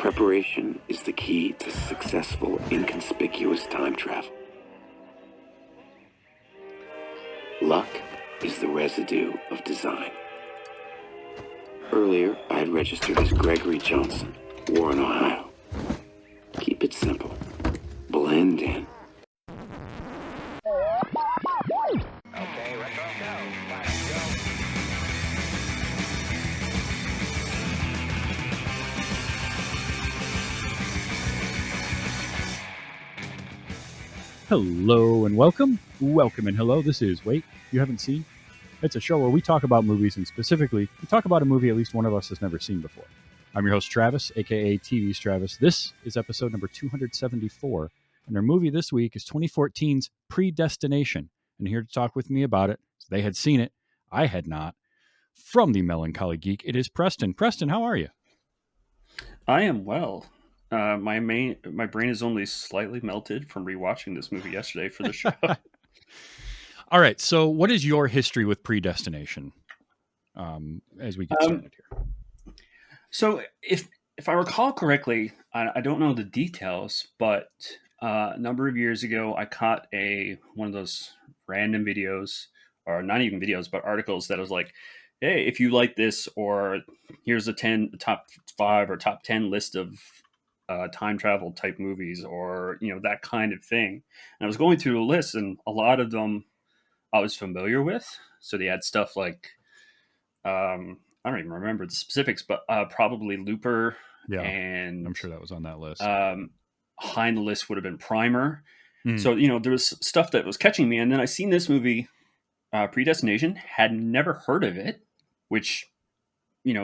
Preparation is the key to successful, inconspicuous time travel. Luck is the residue of design. Earlier, I had registered as Gregory Johnson, Warren, Ohio. Keep it simple. Blend in. Okay, retro go. Let's go. Hello and welcome. Welcome and hello. This is Wait, You Haven't Seen? It's a show where we talk about movies, and specifically, we talk about a movie at least one of us has never seen before. I'm your host, Travis, aka TV's Travis. This is episode number 274, and our movie this week is 2014's Predestination. And here to talk with me about it, they had seen it, I had not. From the Melancholy Geek, it is Preston. Preston, how are you? I am well. My brain is only slightly melted from rewatching this movie yesterday for the show. All right, so what is your history with Predestination as we get started here? So if I recall correctly, I don't know the details, but a number of years ago, I caught one of those random videos, or not even videos, but articles that was like, hey, if you like this, or here's a top 5 or top 10 list of time travel type movies, or that kind of thing. And I was going through the list, and a lot of them I was familiar with. So they had stuff like I don't even remember the specifics, but probably Looper. Yeah, and I'm sure that was on that list. High on the list would have been Primer. So there was stuff that was catching me, and then I seen this movie, Predestination. Had never heard of it, which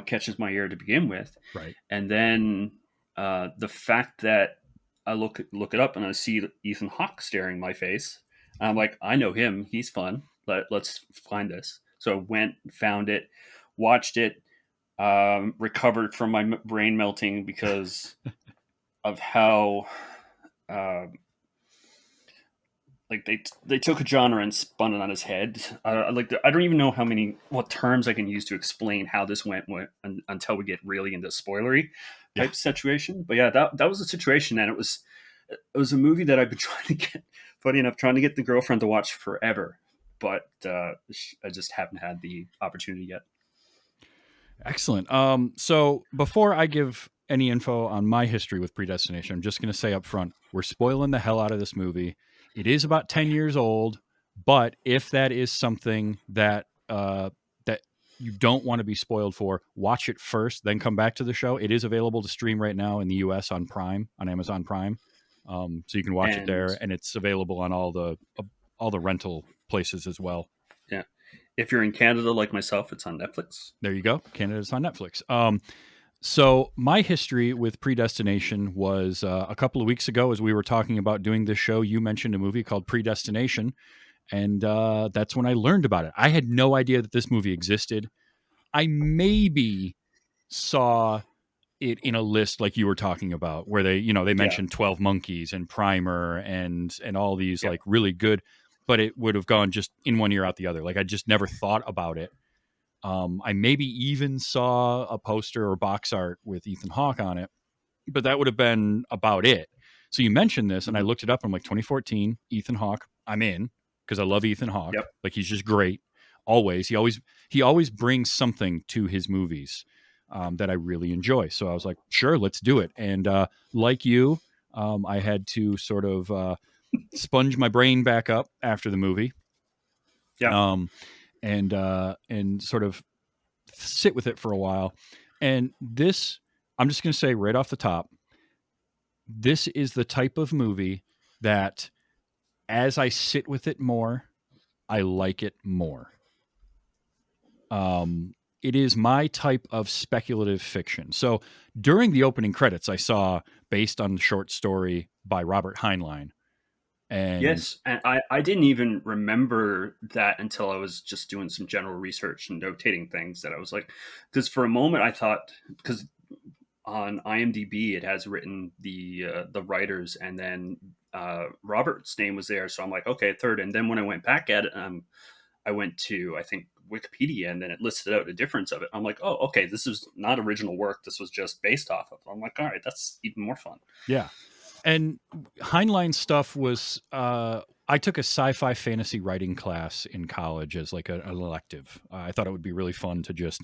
catches my ear to begin with. Right. And then the fact that I look it up and I see Ethan Hawke staring my face, and I'm like, I know him. He's fun. Let's find this. So I went, found it, watched it, recovered from my brain melting because of how like they took a genre and spun it on his head. I don't even know what terms I can use to explain how this went until we get really into spoilery type situation. But yeah, that was the situation, and it was a movie that I've been trying to get the girlfriend to watch forever, but I just haven't had the opportunity yet. Excellent. So before I give any info on my history with Predestination, I'm just going to say up front, we're spoiling the hell out of this movie. It is about 10 years old, but if that is something that that you don't want to be spoiled for, watch it first, then come back to the show. It is available to stream right now in the US on Amazon Prime. So you can watch it there, and it's available on all the rental places as well. Yeah. If you're in Canada like myself, it's on Netflix. There you go. Canada's on Netflix. So my history with Predestination was a couple of weeks ago as we were talking about doing this show. You mentioned a movie called Predestination, and that's when I learned about it. I had no idea that this movie existed. I maybe saw it in a list like you were talking about, where they mentioned 12 Monkeys and Primer and all these like really good, but it would have gone just in one ear out the other. Like I just never thought about it. I maybe even saw a poster or box art with Ethan Hawke on it, but that would have been about it. So you mentioned this, and I looked it up. I'm like, 2014, Ethan Hawke. I'm in because I love Ethan Hawke. Yep. Like he's just great. Always, he always brings something to his movies that I really enjoy. So I was like, sure, let's do it. And like you, I had to sort of sponge my brain back up after the movie. Yeah. And sort of sit with it for a while. And this, I'm just going to say right off the top, this is the type of movie that as I sit with it more, I like it more. It is my type of speculative fiction. So during the opening credits, I saw based on the short story by Robert Heinlein. And yes, and I didn't even remember that until I was just doing some general research and notating things that I was like, because for a moment I thought, because on IMDb it has written the writers, and then Robert's name was there, so I'm like, okay, third. And then when I went back at it, I went to, I think, Wikipedia, and then it listed out a difference of it. I'm like, oh, okay, this is not original work. This was just based off of. I'm like, all right, that's even more fun. Yeah. And Heinlein stuff was, I took a sci-fi fantasy writing class in college as like an elective. I thought it would be really fun to just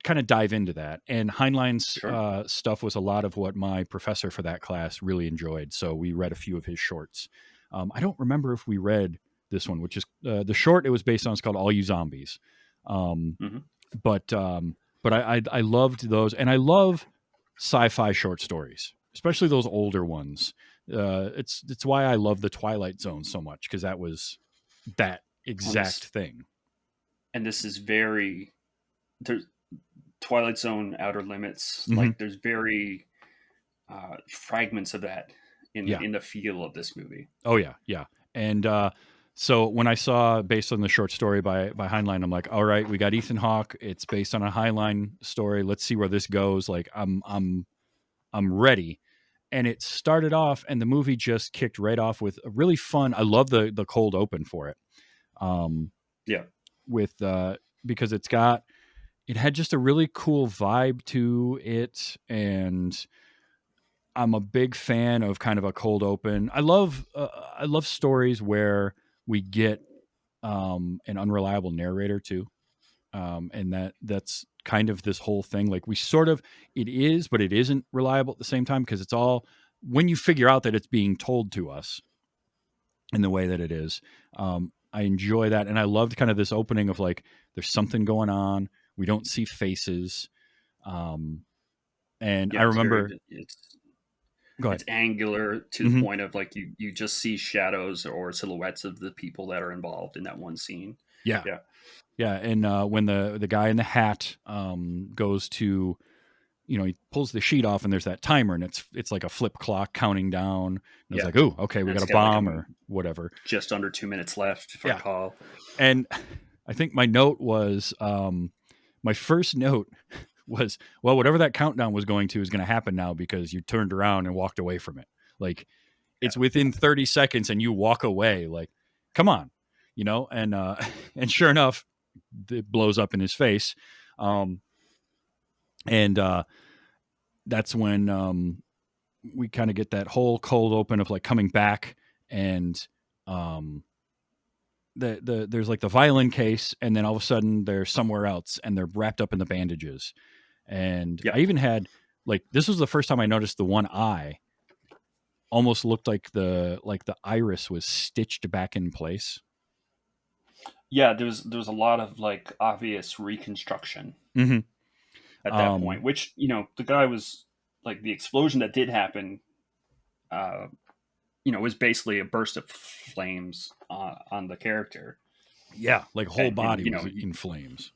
kind of dive into that. And Heinlein's Sure. stuff was a lot of what my professor for that class really enjoyed. So we read a few of his shorts. I don't remember if we read this one, which is the short it was based on is called All You Zombies. Um, hmm but I loved those, and I love sci-fi short stories, especially those older ones. It's why I love the Twilight Zone so much, because that was that And exact this thing. and this is very there's Twilight Zone, Outer Limits. Mhm. Like there's very fragments of that Yeah. in the feel of this movie. Oh yeah, yeah. And so when I saw based on the short story by Heinlein, I'm like, all right, we got Ethan Hawke. It's based on a Heinlein story. Let's see where this goes. Like I'm ready. And it started off, and the movie just kicked right off with a really fun. I love the cold open for it. Um, Yeah. with because it had just a really cool vibe to it, and I'm a big fan of kind of a cold open. I love stories where we get an unreliable narrator too, and that's kind of this whole thing. Like we sort of it is, but it isn't reliable at the same time, because it's all when you figure out that it's being told to us in the way that it is. I enjoy that, and I loved kind of this opening of like there's something going on. We don't see faces, and I Yeah, remember. Go ahead. it's angular to the Hmm. point of like you just see shadows or silhouettes of the people that are involved in that one scene. Yeah, Yeah. yeah, and when the guy in the hat goes to, he pulls the sheet off, and there's that timer, and it's like a flip clock counting down. And it's Yeah. like, oh, okay, we And got it's a got like bomb or whatever. just under 2 minutes left, if I Yeah, recall. and I think my note was my first note was, well, whatever that countdown was going to is going to happen now, because you turned around and walked away from it. Like Yeah. it's within 30 seconds and you walk away. Like, come on, and and sure enough, it blows up in his face. Um, and that's when we kind of get that whole cold open of like coming back, and um, there's like the violin case, and then all of a sudden they're somewhere else, and they're wrapped up in the bandages. And Yeah. I even had like this was the first time I noticed the one eye almost looked like the iris was stitched back in place. Yeah, there was a lot of like obvious reconstruction Mm-hmm. at that point, which, the guy was like the explosion that did happen, uh, was basically a burst of flames on the character. Yeah, like whole And body was in flames.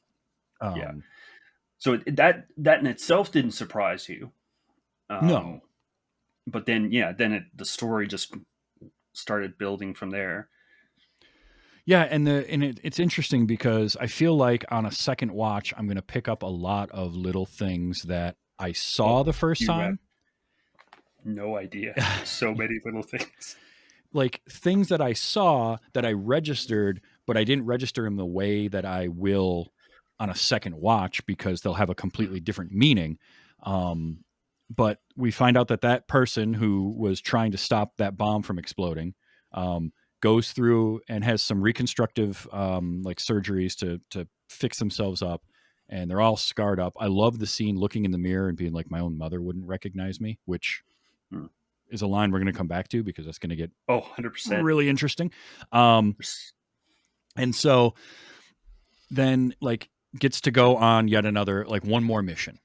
yeah. Um, So that in itself didn't surprise you. no, But then, the story just started building from there. yeah, and it's interesting because I feel like on a second watch, I'm going to pick up a lot of little things that I saw Oh, the first you have time, no idea. So many little things. like things that I saw that I registered, but I didn't register in the way that I will on a second watch, because they'll have a completely different meaning. Um, but we find out that that person who was trying to stop that bomb from exploding um, goes through and has some reconstructive like surgeries to fix themselves up, and they're all scarred up. I love the scene looking in the mirror and being like, my own mother wouldn't recognize me, which Hmm. is a line we're going to come back to, because that's going to get Oh, 100%. really interesting. And so then like gets to go on yet another, like one more mission.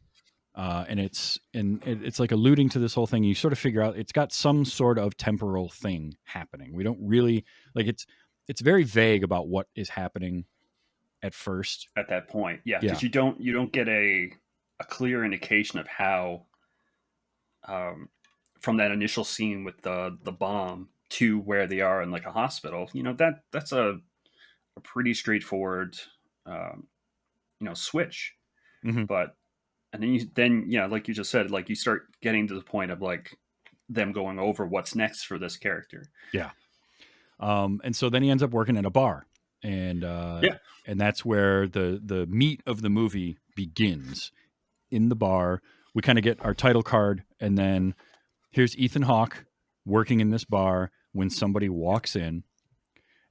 And it's like alluding to this whole thing. You sort of figure out it's got some sort of temporal thing happening. We don't really like it's very vague about what is happening at first. At that point, yeah, Yeah. because you don't get a clear indication of how, from that initial scene with the bomb to where they are in like a hospital. That's a pretty straightforward, um, switch. Hmm. But and then yeah, like you just said, like you start getting to the point of like them going over what's next for this character. Yeah. And so then he ends up working at a bar, and Yeah. that's where the meat of the movie begins. In the bar, we kind of get our title card, and then here's Ethan Hawke working in this bar when somebody walks in.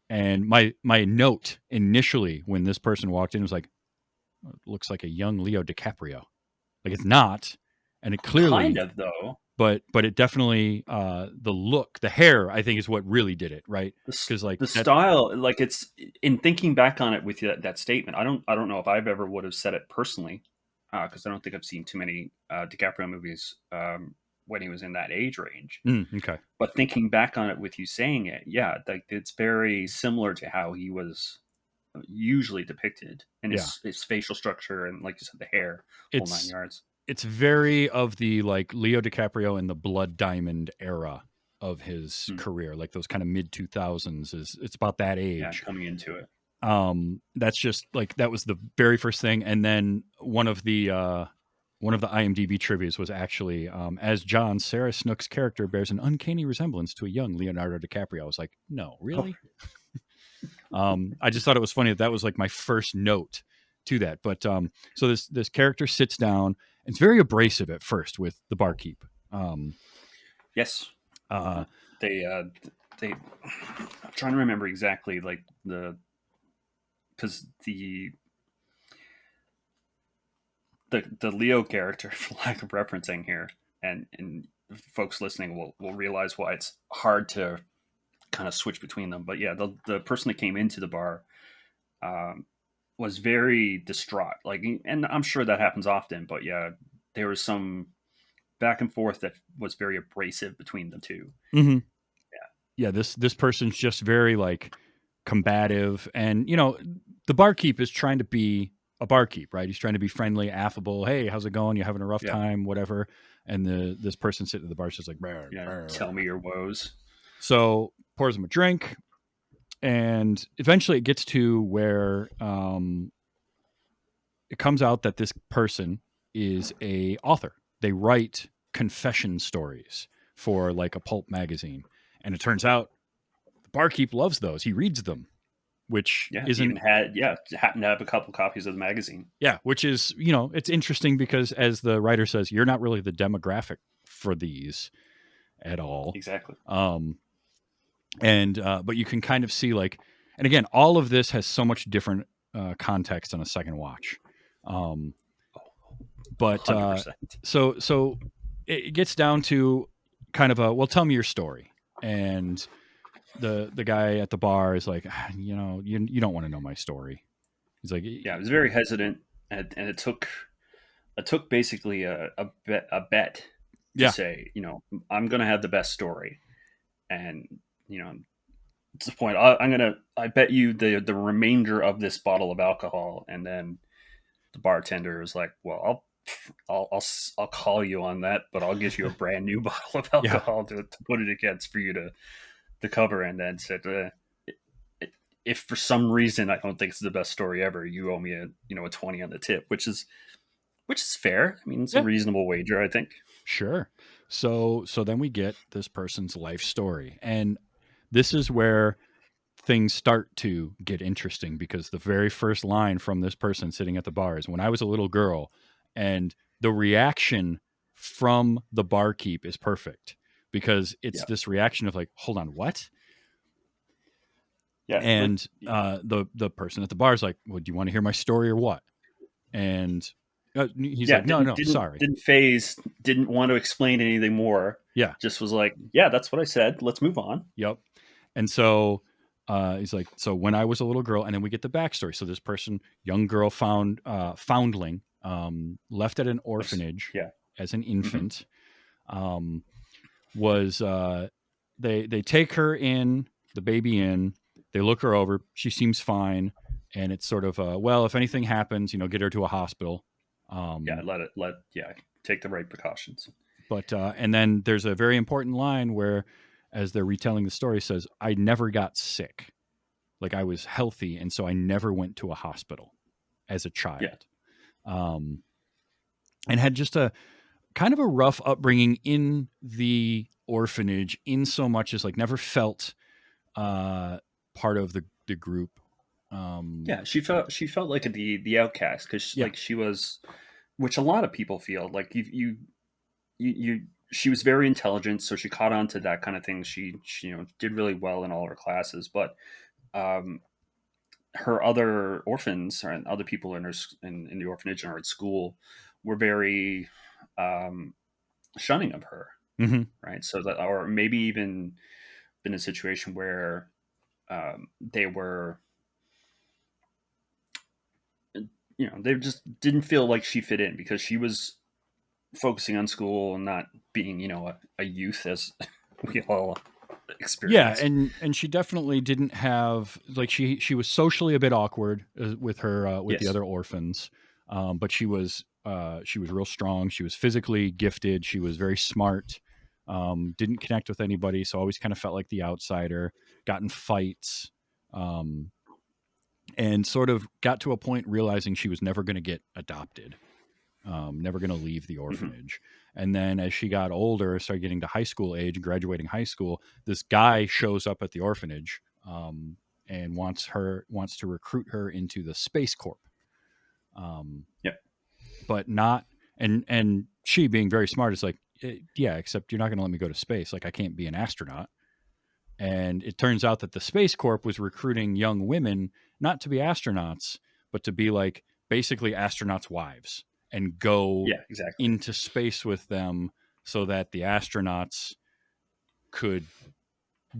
And my note initially when this person walked in was like, looks like a young Leo DiCaprio. Like, it's not, and it Kind clearly, of, though. but it definitely, the look, the hair, I think, is what really did it, right? Because like The that, style, like, it's in thinking back on it with that statement. I don't know if I've ever would have said it personally, because I don't think I've seen too many DiCaprio movies when he was in that age range. okay, But thinking back on it with you saying it, yeah, like it's very similar to how he was usually depicted in yeah, his facial structure and, like you said, the hair, whole nine it's yards. it's very of the like Leo DiCaprio in the Blood Diamond era of his Hmm. career, like those kind of mid 2000s. It's about that Yeah, age. coming into it. That's just like, that was the very first thing. And then one of the IMDb trivias was actually, as John, Sarah Snook's character bears an uncanny resemblance to a young Leonardo DiCaprio. I was like, no, really? I just thought it was funny that was like my first note to that. But so this character sits down, and it's very abrasive at first with the barkeep. Yes. Uh, They they I'm trying to remember exactly, like, because the Leo character, for lack of referencing here, and folks listening will realize why it's hard to kind of switch between them. But yeah, the person that came into the bar um, was very distraught. Like, and I'm sure that happens often. But yeah, there was some back and forth that was very abrasive between the two. mhm. Yeah, this person's just very like combative, and the barkeep is trying to be a barkeep, right? He's trying to be friendly, affable. Hey, how's it going? You having a rough Yeah, time? Whatever. And this person sitting at the bar is just like, "Brr, yeah. brr, Tell brr." me your woes. So pours him a drink, and eventually it gets to where it comes out that this person is a author. They write confession stories for like a pulp magazine, and it turns out the barkeep loves those. He reads them, which Yeah, isn't, even happened to have a couple copies of the magazine. yeah, which is, it's interesting because, as the writer says, you're not really the demographic for these at all. Exactly. And but you can kind of see, like, and again, all of this has so much different context on a second watch. Um, but 100%. so it gets down to kind of a, well, tell me your story. And the guy at the bar is like, you don't want to know my story. He's like, Yeah, I was very hesitant, and it took basically a bet to yeah, say, I'm going to have the best story, and at this point, I bet you the remainder of this bottle of alcohol, and then the bartender was like, well, I'll call you on that, but I'll give you a brand new bottle of yeah, alcohol to put it against for you to cover, and then said, if for some reason I don't think it's the best story ever, you owe me a 20 on the tip, which is fair. I mean, it's a yeah, reasonable wager, I think. sure. So then we get this person's life story, and this is where things start to get interesting, because the very first line from this person sitting at the bar is, when I was a little girl. And the reaction from the barkeep is perfect, because it's Yeah, this reaction of like, hold on, what? yeah, like, And the person at the bar is like, well, do you want to hear my story or what? And he's yeah, like, no, didn't no, didn't sorry. didn't phase, didn't want to explain anything more. Yeah, Just was like, yeah, that's what I said. Let's move on. yep. And so he's like, so when I was a little girl, and then we get the backstory. So this person, young girl, foundling, left at an Nice. orphanage Yeah. as an Hmm. infant, um, was they take her in, the baby in, they look her over, she seems fine, and it's sort of well, if anything happens, get her to a hospital. Yeah. Um, Yeah. Take the right precautions. but and then there's a very important line where, as they're retelling the story, says, I never got sick. Like, I was healthy, and so I never went to a hospital as a Yeah. child. And had just a kind of a rough upbringing in the orphanage, in so much as like never felt part of the group, Yeah, she felt like the outcast because Yeah. like she was, which a lot of people feel like you she was very intelligent, so she caught on to that kind of thing. She did really well in all her classes, but um, her other orphans and other people in in the orphanage and her at school were very um, shunning of her, Hmm. right? So that, or maybe even been a situation where they were, they just didn't feel like she fit in because she was focusing on school and not being, a youth as we all Yeah, experience. and she definitely didn't have like she was socially a bit awkward with her with the Yes. other orphans, but she was real strong. She was physically gifted. She was very smart. Didn't connect with anybody, so always kind of felt like the outsider. Got in fights, um, and sort of got to a point realizing she was never going to get adopted, never going to leave the Hmm. orphanage. And then as she got older, started getting to high school age, graduating high school, this guy shows up at the orphanage, and wants to recruit her into the Space Corp. Um, Yeah. but not and she being very smart is like, yeah, except you're not going to let me go to space. Like I can't be an astronaut. And it turns out that the Space Corp was recruiting young women not to be astronauts, but to be like basically astronauts' wives and go Yeah. Exactly. into space with them so that the astronauts could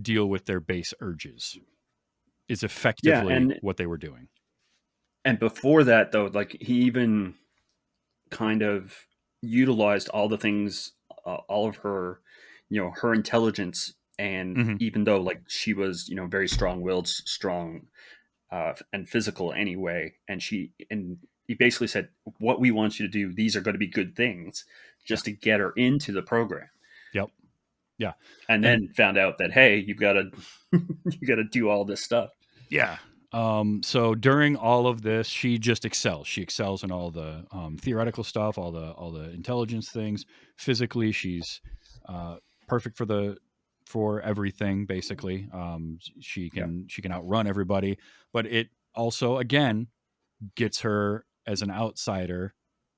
deal with their base urges, is Yeah, effectively and what they were doing. before that though, like he even kind of utilized all the things, all of her, her intelligence, and Hmm. even though like she was, very strong-willed, strong, and physical anyway, and he basically said, "What we want you to do, these are going to be good things," Yeah. just to get her into the program, Yep. Yeah. and And then found out that hey, you've got to you got to do all this stuff. yeah. So during all of this, she just excels. She excels in all the theoretical stuff, all the intelligence things. Physically, she's uh, perfect for everything. Basically, Yeah. she can outrun everybody. But it also again gets her as an outsider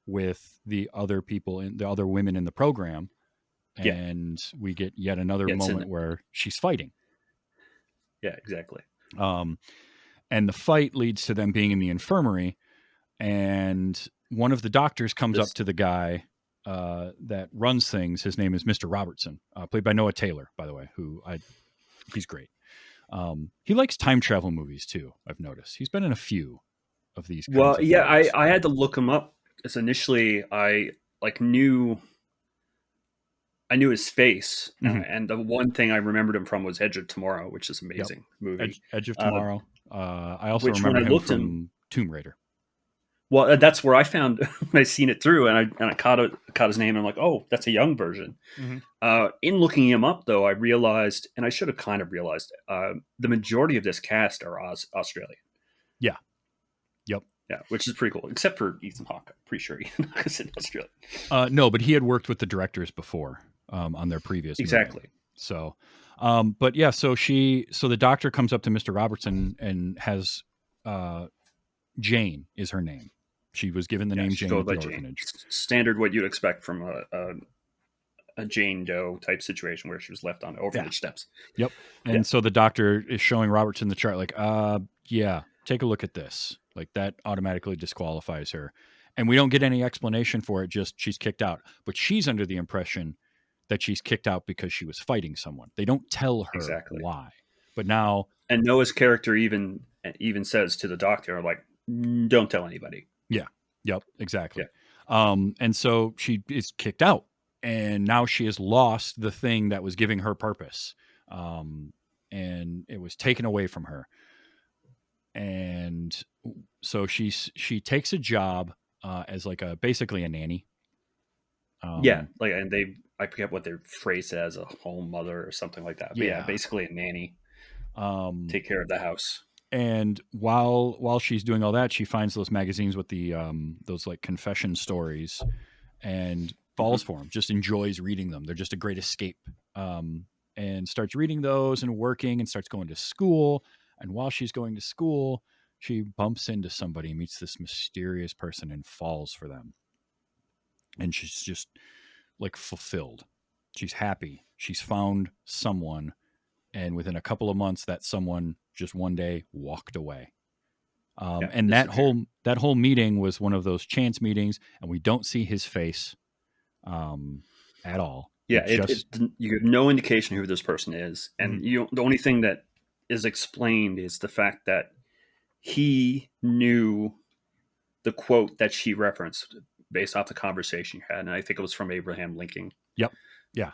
with the other people in the other women in the program, Yeah. and we get yet another Yeah. It's in moment it. where she's fighting. Yeah. Exactly. Um, and the fight leads to them being in the infirmary, and one of the doctors comes up This. to the guy that runs things. His name is Mr. Robertson, played by Noah Taylor, by the way, he's great. He likes time travel movies too, I've noticed. He's been in a few of these kinds Well, of yeah, I movies. I had to look him up because initially I like knew his face, Hmm. and the one thing I remembered him from was Edge of Tomorrow, which is an Yep. amazing movie. Edge of Uh, Tomorrow. I also which when I remember him looked him, from Tomb Raider. well, that's where I found when I seen it through, and I caught his name, and I'm like, oh, that's a young version. Hmm. In looking him up, though, I realized, and I should have kind of realized, the majority of this cast are Australian. Yeah. Yep. Yeah, which is pretty cool, except for Ethan Hawke. I'm pretty sure Ethan Hawke is in Australia. No, but he had worked with the directors before on their previous movie. Exactly. So, but yeah, so the doctor comes up to Mr. Robertson and has uh, Jane is her name. She was given the Yeah, name she's Jane going at the by Jane. orphanage. Standard what you'd expect from a Jane Doe type situation where she was left on Yeah. orphanage steps. Yep. Yeah, And so the doctor is showing Robertson the chart, like, yeah, take a look at this. Like that automatically disqualifies her. And we don't get any explanation for it, just she's kicked out. But she's under the impression that she's kicked out because she was fighting someone. They don't tell her exactly. why. But now, And Noah's character even says to the doctor, like, "Don't tell anybody." yeah, yep, Yeah, exactly. And so she is kicked out. And now she has lost the thing that was giving her purpose. Um, and it was taken away from her. And so she takes a job as like a basically a nanny. yeah. Um, Like, and I forget what they phrase it as, a home mother or something like that. But yeah, yeah. basically a nanny, Um, take care of the house. and while she's doing all that, she finds those magazines with the those like confession stories and falls Hmm. for them. Just enjoys reading them. They're just a great escape. And starts reading those and working and starts going to school. And while she's going to school, she bumps into somebody, meets this mysterious person, and falls for them. And she's just like fulfilled. She's happy. She's found someone. And within a couple of months, that someone just one day walked away. And that whole meeting was one of those chance meetings, and we don't see his face at all. Yeah, you have no indication who this person is, and the only thing that is explained is the fact that he knew the quote that she referenced based off the conversation you had, and I think it was from Abraham Lincoln. Yep. Yeah.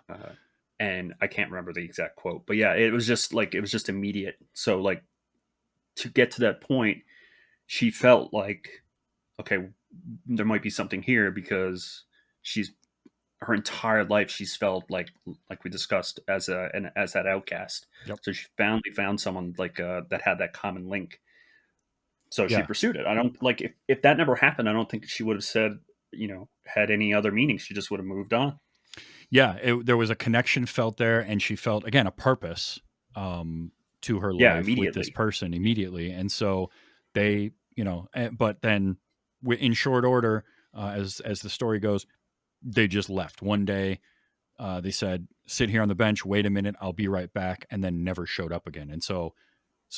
And I can't remember the exact quote, but yeah, it was just immediate. So like to get to that point, she felt like, okay, there might be something here, because her entire life she's felt like we discussed as that outcast. Yep. So she finally found someone that had that common link. So she pursued it. I don't like if that never happened, I don't think she would have said, had any other meaning. She just would have moved on. Yeah, there was a connection felt there, and she felt, again, a purpose to her life with this person immediately. And so they, but then in short order, as the story goes, they just left. One day they said, sit here on the bench, wait a minute, I'll be right back, and then never showed up again. And so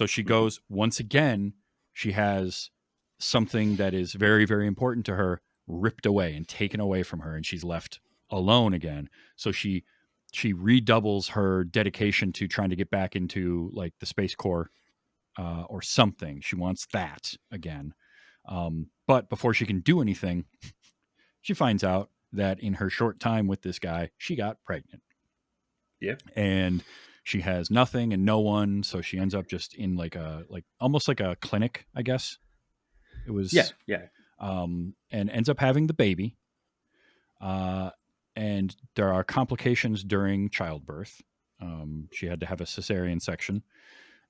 she goes, once again, she has something that is very, very important to her ripped away and taken away from her, and she's left alone again. So she redoubles her dedication to trying to get back into like the Space Corps or something. She wants that again. But before she can do anything, she finds out that in her short time with this guy, she got pregnant. Yep. And she has nothing and no one, so she ends up just in almost like a clinic, I guess. It was and ends up having the baby. And there are complications during childbirth. She had to have a cesarean section,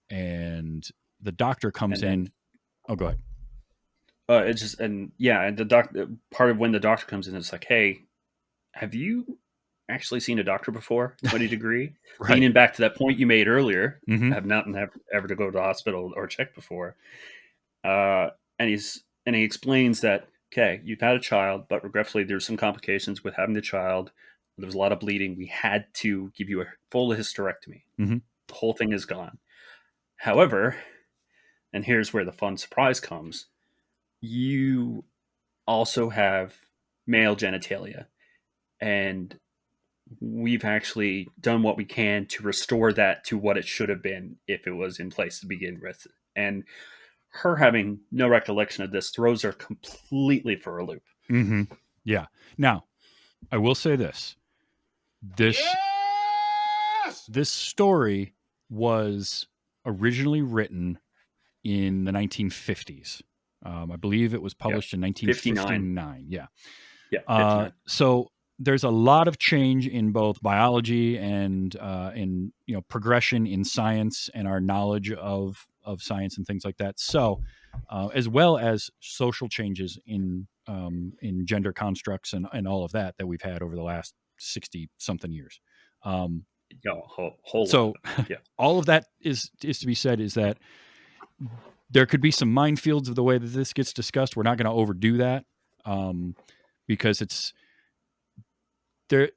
and the doctor comes in. Oh, go ahead. And the doctor, part of when the doctor comes in, it's like, hey, have you actually seen a doctor before? 20 degree? Right. Leaning back to that point you made earlier, have not ever to go to the hospital or check before. And he explains that, okay, you've had a child, but regretfully there's some complications with having the child. There was a lot of bleeding. We had to give you a full hysterectomy. The whole thing is gone. However, and here's where the fun surprise comes, you also have male genitalia. And we've actually done what we can to restore that to what it should have been if it was in place to begin with. And her having no recollection of this throws her completely for a loop. Yeah. Now, I will say this. This story was originally written in the 1950s. I believe it was published in 1959. Yeah. 59. So there's a lot of change in both biology and in progression in science and our knowledge of science and things like that. So as well as social changes in gender constructs and all of that we've had over the last 60 something years. So all of that is to be said is that there could be some minefields of the way that this gets discussed. We're not going to overdo that because it's there.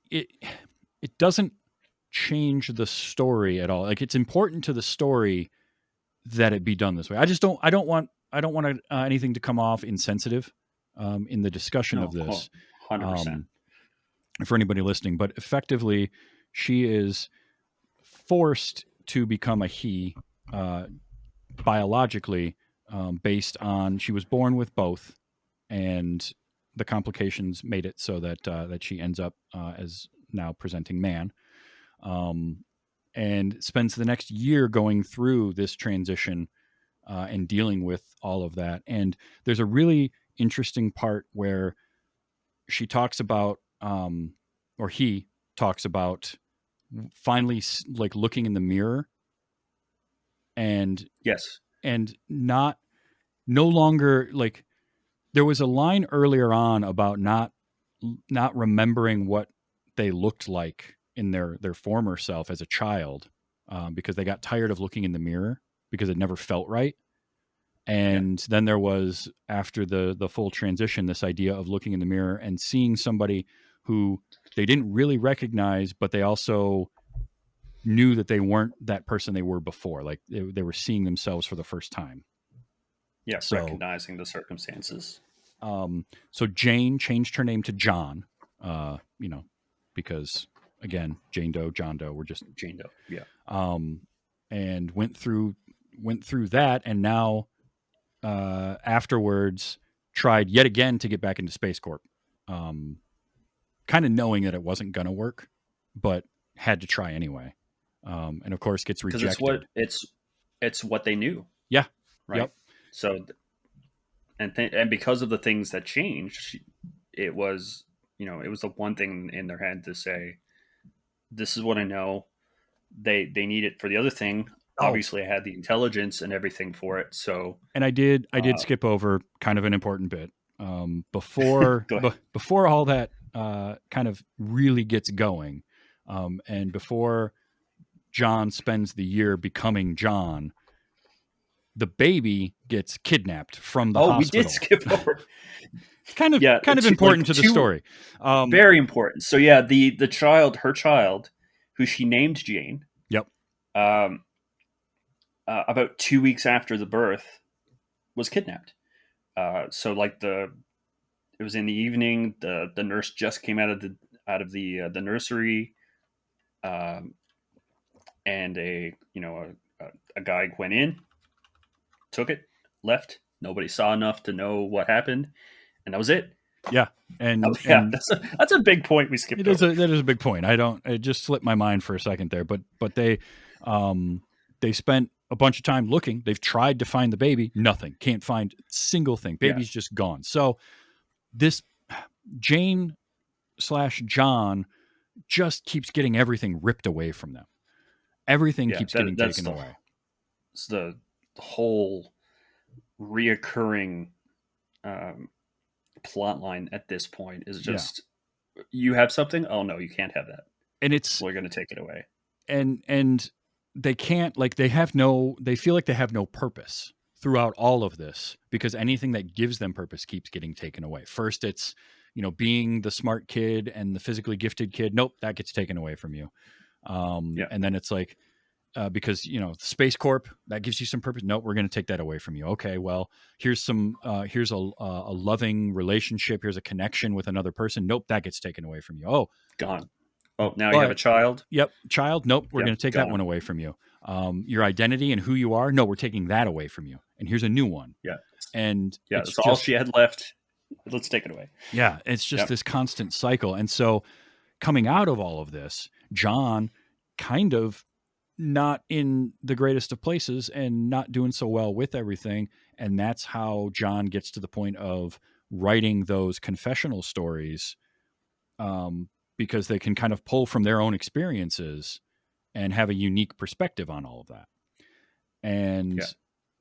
It doesn't change the story at all. Like, it's important to the story that it be done this way. I don't want anything to come off insensitive in the discussion of this. 100%. For anybody listening, but effectively, she is forced to become a he biologically, based on she was born with both, and the complications made it so that she ends up as now presenting man, and spends the next year going through this transition and dealing with all of that. And there's a really interesting part where she talks about, or he talks about, finally like looking in the mirror and no longer, like, there was a line earlier on about not remembering what they looked like in their former self as a child, because they got tired of looking in the mirror because it never felt right. And then there was, after the full transition, this idea of looking in the mirror and seeing somebody who they didn't really recognize, but they also knew that they weren't that person they were before. Like they were seeing themselves for the first time. Yeah, So, recognizing the circumstances. So Jane changed her name to John, because again, Jane Doe, John Doe, were just Jane Doe. Yeah. And went through that, and now afterwards tried yet again to get back into Space Corp, kind of knowing that it wasn't going to work, but had to try anyway. And of course gets rejected. Because it's what they knew. Yeah. Right. Yep. So, and because of the things that changed, it was the one thing in their head to say, this is what I know. They need it for the other thing. Obviously I had the intelligence and everything for it. So, and I did skip over kind of an important bit. Before all that kind of really gets going, and before John spends the year becoming John, the baby gets kidnapped from the hospital. We did skip over. kind of important to the story. Very important. So yeah, the child, her child, who she named Jane. Yep. About 2 weeks after the birth, was kidnapped. So like it was in the evening. The nurse just came out of the nursery, and a guy went in, took it, left. Nobody saw enough to know what happened, and that was it. Yeah, and that's a big point we skipped. That is a big point. It just slipped my mind for a second there, but they spent a bunch of time looking. They've tried to find the baby, nothing. Can't find a single thing. Baby's just gone. So this Jane / John just keeps getting everything ripped away from them. Everything keeps getting taken away. It's the whole reoccurring plot line at this point is just, you have something? Oh no, you can't have that. And we're going to take it away. And they can't, like, they feel like they have no purpose throughout all of this, because anything that gives them purpose keeps getting taken away. First it's, being the smart kid and the physically gifted kid. Nope, that gets taken away from you. And then it's like, because the Space Corp, that gives you some purpose. Nope, we're going to take that away from you. Okay, well, here's a loving relationship. Here's a connection with another person. Nope, that gets taken away from you. Oh, gone. Oh, now you have a child. Yep, child. Nope, we're going to take that one away from you. Your identity and who you are. No, we're taking that away from you. And here's a new one. Yeah, and that's all she had left. Let's take it away. Yeah, it's just this constant cycle. And so, coming out of all of this, John kind of not in the greatest of places and not doing so well with everything. And that's how John gets to the point of writing those confessional stories, because they can kind of pull from their own experiences and have a unique perspective on all of that. And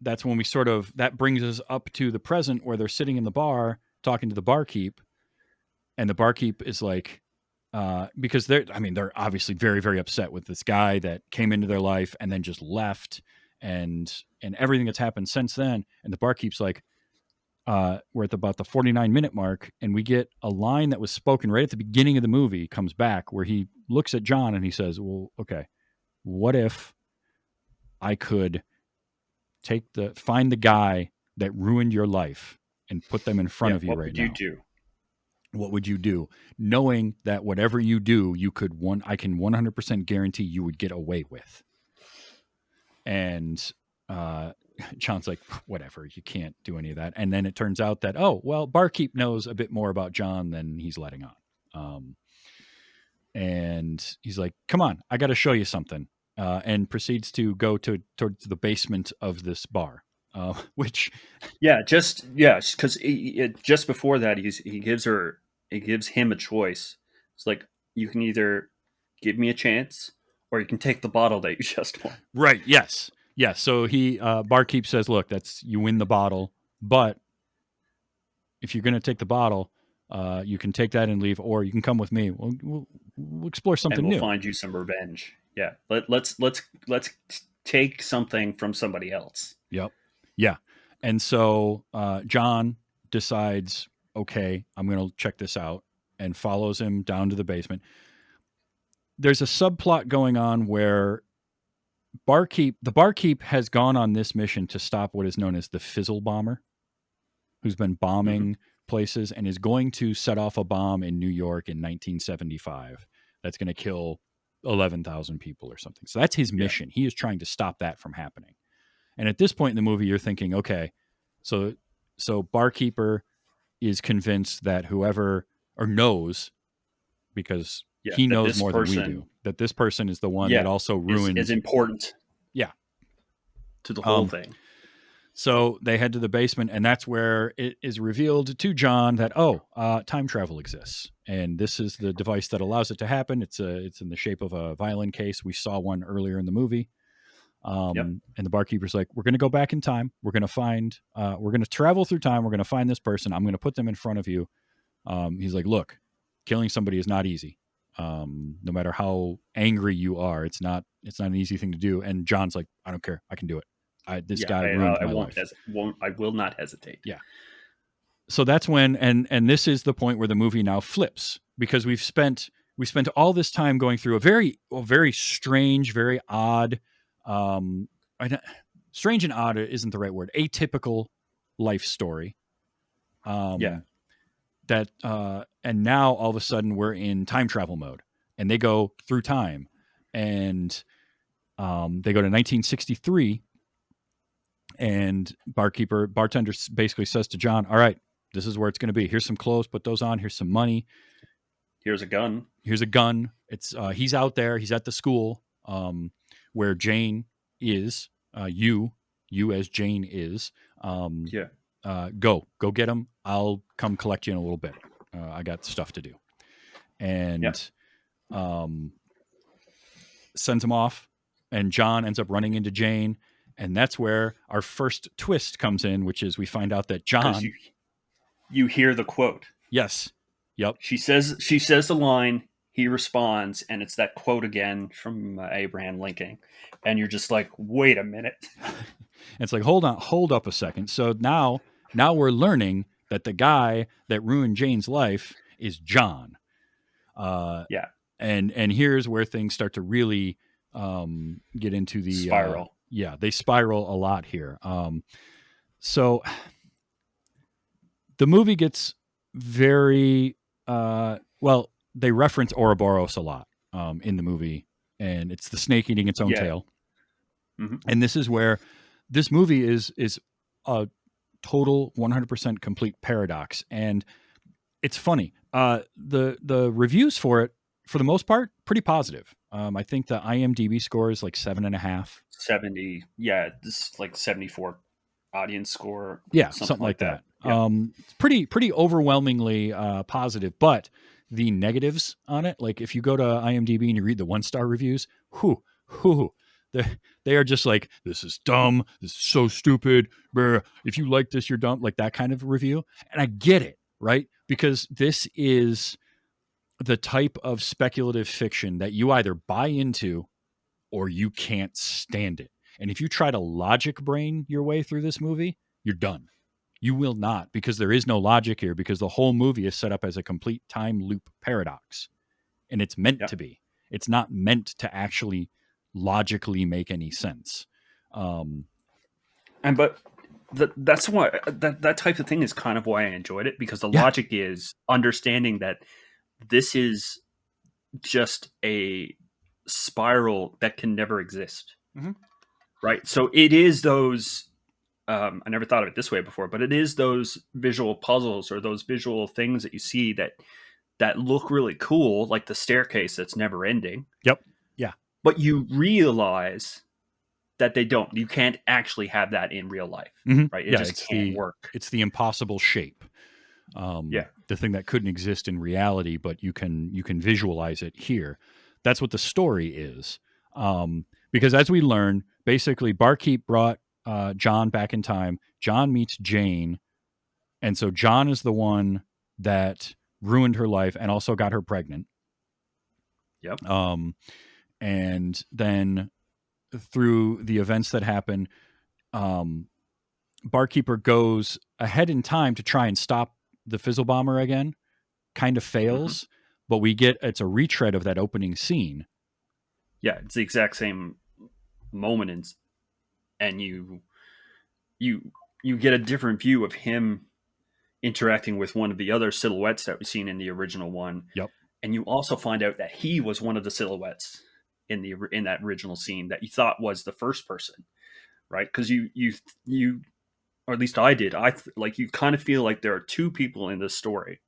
that's when that brings us up to the present, where they're sitting in the bar talking to the barkeep, and the barkeep is like, because they're obviously very, very upset with this guy that came into their life and then just left, and everything that's happened since then. And the barkeep's like, we're at about the 49-minute mark, and we get a line that was spoken right at the beginning of the movie comes back, where he looks at John and he says, well, okay, what if I could find the guy that ruined your life and put them in front of you right now? What would you do? What would you do? Knowing that whatever you do, I can 100% guarantee you would get away with. And John's like, whatever, you can't do any of that. And then it turns out that, Barkeep knows a bit more about John than he's letting on. And he's like, come on, I got to show you something. And proceeds to go towards the basement of this bar, which... because just before that, he gives him a choice. It's like, you can either give me a chance, or you can take the bottle that you just won. Right. Yes. Yeah. So Barkeep says, look, you win the bottle, but if you're going to take the bottle, you can take that and leave, or you can come with me. We'll explore something new. We'll find you some revenge. Yeah. Let's take something from somebody else. Yep. Yeah. And so John decides, okay, I'm going to check this out, and follows him down to the basement. There's a subplot going on where the barkeep has gone on this mission to stop what is known as the Fizzle Bomber, who's been bombing places and is going to set off a bomb in New York in 1975 that's going to kill 11,000 people or something. So that's his mission. He is trying to stop that from happening. And at this point in the movie, you're thinking, okay, so Barkeeper is convinced that whoever, or knows, because he knows more than we do, that this person is the one that also ruined is important. Yeah. To the whole thing. So they head to the basement, and that's where it is revealed to John that, time travel exists. And this is the device that allows it to happen. It's in the shape of a violin case. We saw one earlier in the movie. And the barkeeper's like, we're going to go back in time. We're going to travel through time. We're going to find this person. I'm going to put them in front of you. He's like, look, killing somebody is not easy. No matter how angry you are, it's not an easy thing to do. And John's like, I don't care. I can do it. This guy ruined my life. I will not hesitate. Yeah. So that's when, and this is the point where the movie now flips, because we spent all this time going through a very strange, very odd, strange and odd isn't the right word, atypical life story. That and now all of a sudden we're in time travel mode, and they go through time, and they go to 1963, and bartender basically says to John, all right, this is where it's going to be. Here's some clothes, put those on. Here's some money. Here's a gun. It's he's out there. He's at the school where Jane is. You as Jane is. Go get him. I'll come collect you in a little bit. I got stuff to do. And sends him off. And John ends up running into Jane. And that's where our first twist comes in, which is we find out that John... You hear the quote. Yes. Yep. She says the line, he responds, and it's that quote again from Abraham Lincoln. And you're just like, wait a minute. It's like, hold up a second. So now we're learning that the guy that ruined Jane's life is John. And here's where things start to really get into the spiral. They spiral a lot here. So the movie gets very they reference Ouroboros a lot in the movie, and it's the snake eating its own tail. Mm-hmm. And this is where this movie is a total 100% complete paradox. And it's funny. The reviews for it, for the most part, pretty positive. I think the IMDb score is like 7.5. 70. Yeah. This is like 74 audience score. Yeah. Something like that. It's pretty overwhelmingly positive, but the negatives on it, like if you go to IMDb and you read the 1-star reviews, they are just like, this is dumb. This is so stupid. If you like this, you're dumb. Like that kind of review. And I get it, right? Because this is the type of speculative fiction that you either buy into or you can't stand it. And if you try to logic brain your way through this movie, you're done. You will not, because there is no logic here, because the whole movie is set up as a complete time loop paradox. And it's meant to be. It's not meant to actually logically make any sense. That's why that type of thing is kind of why I enjoyed it, because the logic is understanding that this is just a spiral that can never exist. Mm-hmm. Right. So it is those, I never thought of it this way before, but it is those visual puzzles or those visual things that you see that look really cool, like the staircase that's never ending. Yep. Yeah. But you realize that they don't. You can't actually have that in real life, right? It just can't work. It's the impossible shape. The thing that couldn't exist in reality, but you can visualize it here. That's what the story is. Because as we learn, basically Barkeep brought John back in time. John meets Jane, and so John is the one that ruined her life and also got her pregnant. Yep. And then through the events that happen, Barkeeper goes ahead in time to try and stop the Fizzle Bomber again, kind of fails, but it's a retread of that opening scene. Yeah, it's the exact same moment, and you get a different view of him interacting with one of the other silhouettes that we've seen in the original one. Yep. And you also find out that he was one of the silhouettes in that original scene that you thought was the first person, right? Because you or at least I did. Like you kind of feel like there are two people in this story,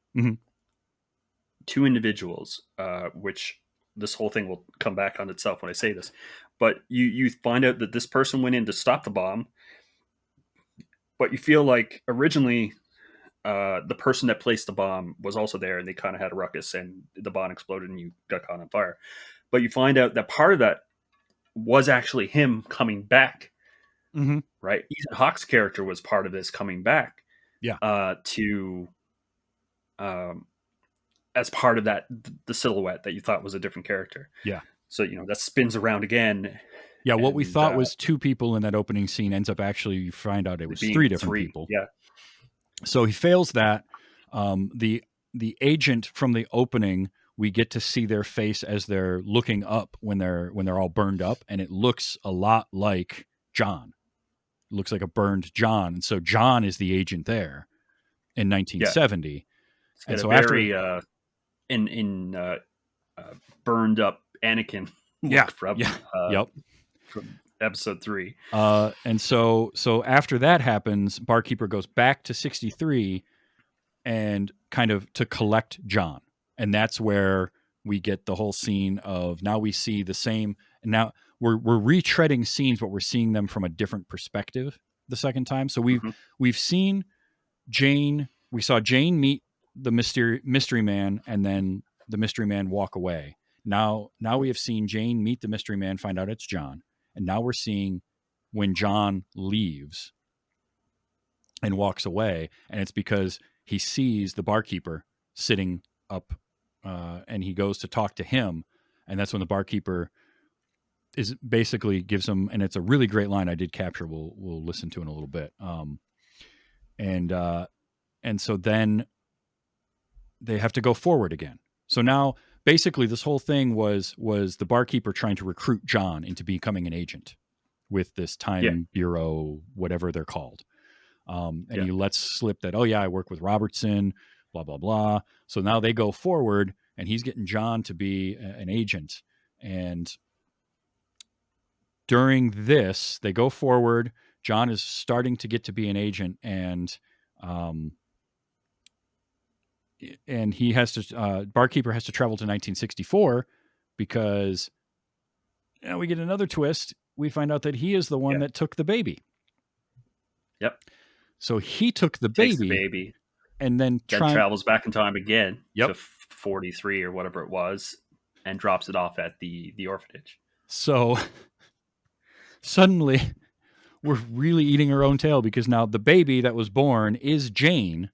two individuals, which this whole thing will come back on itself when I say this. But you find out that this person went in to stop the bomb, but you feel like originally the person that placed the bomb was also there, and they kind of had a ruckus, and the bomb exploded, and you got caught on fire. But you find out that part of that was actually him coming back, right? Ethan Hawke's character was part of this coming back, to as part of the silhouette that you thought was a different character. Yeah. So that spins around again. Yeah, what we thought was two people in that opening scene ends up actually, you find out it was three different people. Yeah. So he fails that. The agent from the opening, we get to see their face as they're looking up when they're all burned up, and it looks a lot like John. It looks like a burned John, and so John is the agent there in 1970. Yeah. And so very burned up Anakin look from episode 3. And so after that happens, Barkeeper goes back to 63 and kind of to collect John. And that's where we get the whole scene of, now we see the same, and now we're retreading scenes, but we're seeing them from a different perspective the second time. So we've seen Jane, we saw Jane meet the mystery man, and then the mystery man walk away. Now we have seen Jane meet the mystery man, find out it's John. And now we're seeing when John leaves and walks away, and it's because he sees the barkeeper sitting up, and he goes to talk to him, and that's when the barkeeper is basically gives him, and it's a really great line I did capture. We'll listen to in a little bit. And so then they have to go forward again. So now basically this whole thing was the barkeeper trying to recruit John into becoming an agent with this time bureau, whatever they're called. And he lets slip that, I work with Robertson, blah, blah, blah. So now they go forward, and he's getting John to be an agent. And during this, they go forward. John is starting to get to be an agent, and he has to, Barkeeper has to travel to 1964 because we get another twist. We find out that he is the one that took the baby. Yep. So he took the Takes baby, the baby, and then travels back in time again to 43 or whatever it was, and drops it off at the orphanage. So suddenly we're really eating our own tail, because now the baby that was born is Jane,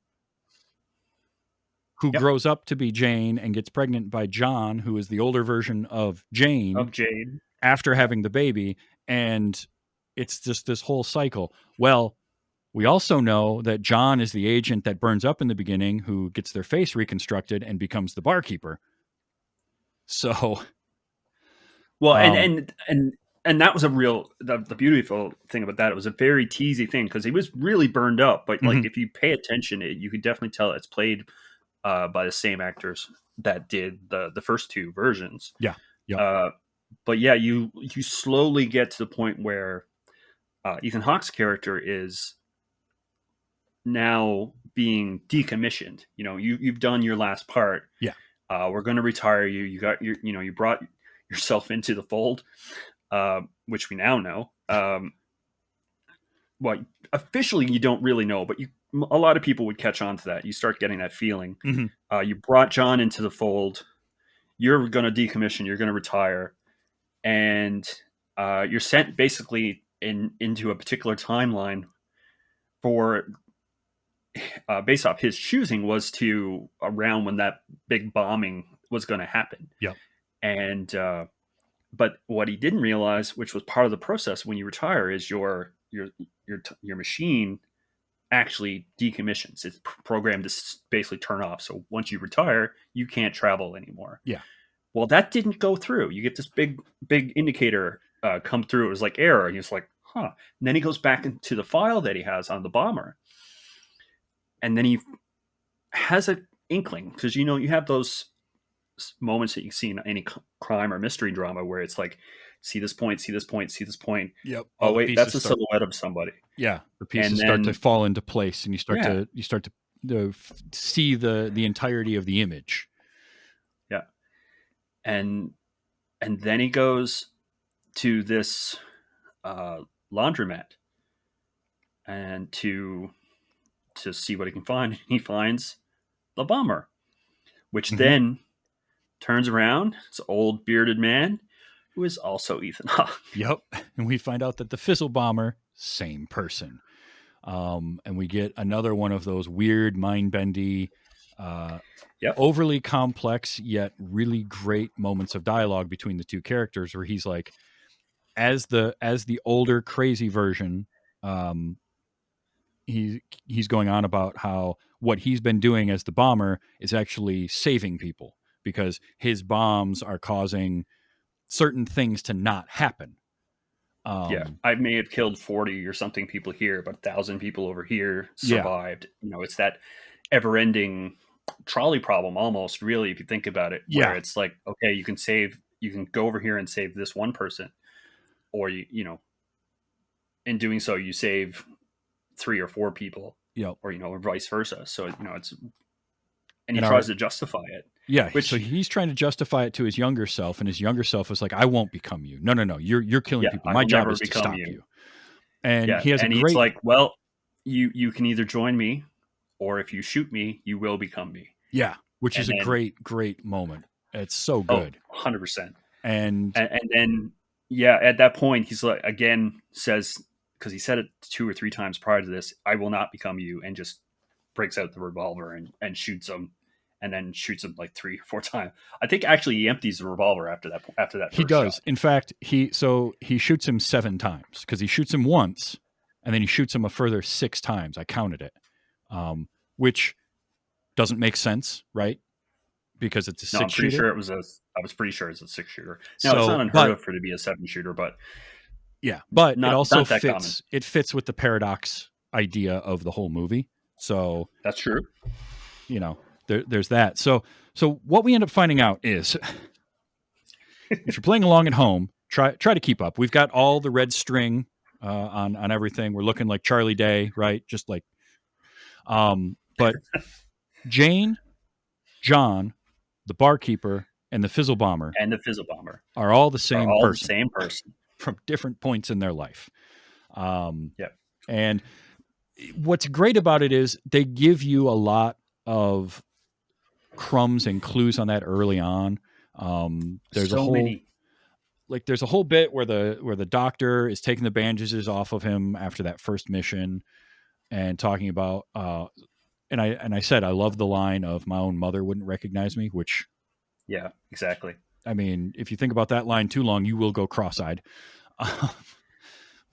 who grows up to be Jane and gets pregnant by John, who is the older version of Jane. After having the baby. And it's just this whole cycle. Well, we also know that John is the agent that burns up in the beginning, who gets their face reconstructed and becomes the barkeeper. So, well, and that was the beautiful thing about that. It was a very teasy thing, because he was really burned up. But like, if you pay attention, you could definitely tell it's played by the same actors that did the first two versions. Yeah. Yeah. But yeah, you slowly get to the point where Ethan Hawke's character is now being decommissioned. You've done your last part. Yeah. We're going to retire you. You got you brought yourself into the fold, which we now know. Well, officially you don't really know, but a lot of people would catch on to that. You start getting that feeling. You brought John into the fold. You're going to decommission. You're going to retire, and you're sent basically into a particular timeline for. Based off his choosing, was to around when that big bombing was going to happen. Yep. And but what he didn't realize, which was part of the process when you retire, is your machine actually decommissions. It's programmed to basically turn off. So once you retire, you can't travel anymore. Yeah. Well, that didn't go through. You get this big indicator come through. It was like error, and he's like, huh. And then he goes back into the file that he has on the bomber, and then he has an inkling, because you have those moments that you see in any crime or mystery drama where it's like, see this point, see this point, see this point. Yep. Oh All the wait, that's a pieces start. silhouette of somebody. Yeah, the And pieces start to then fall into place, and you start Yeah. to see the entirety of the image. Yeah. And then he goes to this laundromat and to see what he can find. He finds the bomber, which Mhm. then turns around. It's an old bearded man who is also Ethan Hawke. Yep. And we find out that the Fizzle Bomber, same person. And we get another one of those weird, mind-bendy, Yep. overly complex yet really great moments of dialogue between the two characters, where he's like, as the older crazy version, he's going on about how what he's been doing as the bomber is actually saving people, because his bombs are causing certain things to not happen. Yeah, I may have killed 40 or something people here, but 1,000 people over here Yeah. survived. It's that ever-ending trolley problem, almost, really, if you think about it. Yeah. Where it's like, okay, you can go over here and save this one person, or in doing so, you save 3 or 4 people, Yep. or vice versa. So it's, and he And tries to justify it. Yeah, Which- so he's trying to justify it to his younger self, and his younger self is like, "I won't become you. No, you're killing Yeah, people. I My will job never is to become stop you." you." And Yeah, he has and a he's great, like, well, you can either join me, or if you shoot me, you will become me. yeah, which is and a then- great moment. It's so good. 100%. And And then, yeah, at that point, he's like, again, says, because he said it 2 or 3 times prior to this, I will not become you, and just breaks out the revolver and shoots him, and then shoots him like 3 or 4 times. I think actually he empties the revolver after that. he first does. shot. In fact, he shoots him 7 times, because he shoots him once, and then he shoots him a further 6 times. I counted it, which doesn't make sense, right? Because it's a No, I'm 6 pretty shooter. sure it was I was pretty sure it's a 6 shooter. Now, it's So, not unheard but of for it to be a 7 shooter, but yeah, but Not- it also not that fits. It fits with the paradox idea of the whole movie. So that's true. there's that. So what we end up finding out is, if you're playing along at home, try to keep up. We've got all the red string on everything. We're looking like Charlie Day, right? Just like, but Jane, John, the barkeeper, and the Fizzle Bomber And the Fizzle Bomber are all the are same all person the same person. from different points in their life. Yep. And what's great about it is they give you a lot of crumbs and clues on that early on. There's So a whole many. there's a whole bit where the doctor is taking the bandages off of him after that first mission, and talking about and I said I love the line of, "My own mother wouldn't recognize me," which, Yeah, exactly. I mean, if you think about that line too long, you will go cross-eyed.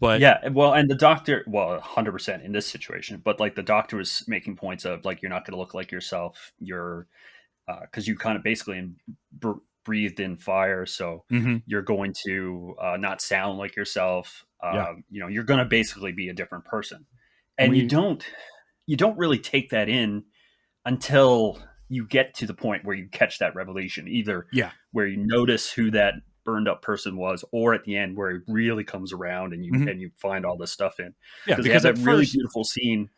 But Yeah, well, and the doctor, 100% in this situation, but like the doctor was making points of like, you're not going to look like yourself. You're, because you kind of basically breathed in fire, so mhm, you're going to not sound like yourself. Yeah. You're going to basically be a different person, And and we- you don't really take that in until you get to the point where you catch that revelation, either Yeah. where you notice who that burned up person was, or at the end where it really comes around and you Mhm. and you find all this stuff in. yeah, They because have at that really first, beautiful scene.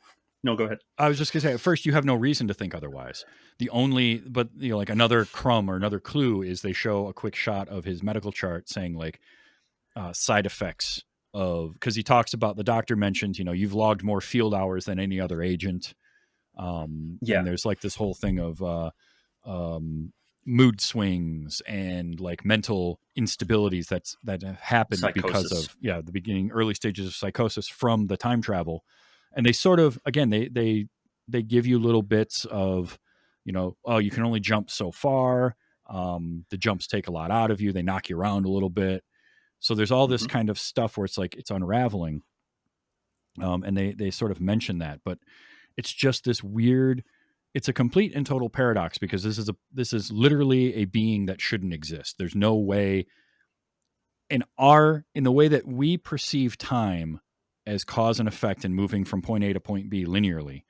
No, go ahead. I was just gonna say, at first you have no reason to think otherwise. But like another crumb or another clue is they show a quick shot of his medical chart saying like side effects of, because he talks about, the doctor mentions, you've logged more field hours than any other agent. Yeah. And there's like this whole thing of mood swings and like mental instabilities that have happened because Psychosis. of the beginning, early stages of psychosis from the time travel. And they sort of, again, they give you little bits of, oh, you can only jump so far. The jumps take a lot out of you. They knock you around a little bit. So there's all this Mhm. kind of stuff where it's like it's unraveling. And they sort of mention that, but it's just this weird. It's a complete and total paradox because this is literally a being that shouldn't exist. There's no way in the way that we perceive time as cause and effect and moving from point A to point B linearly.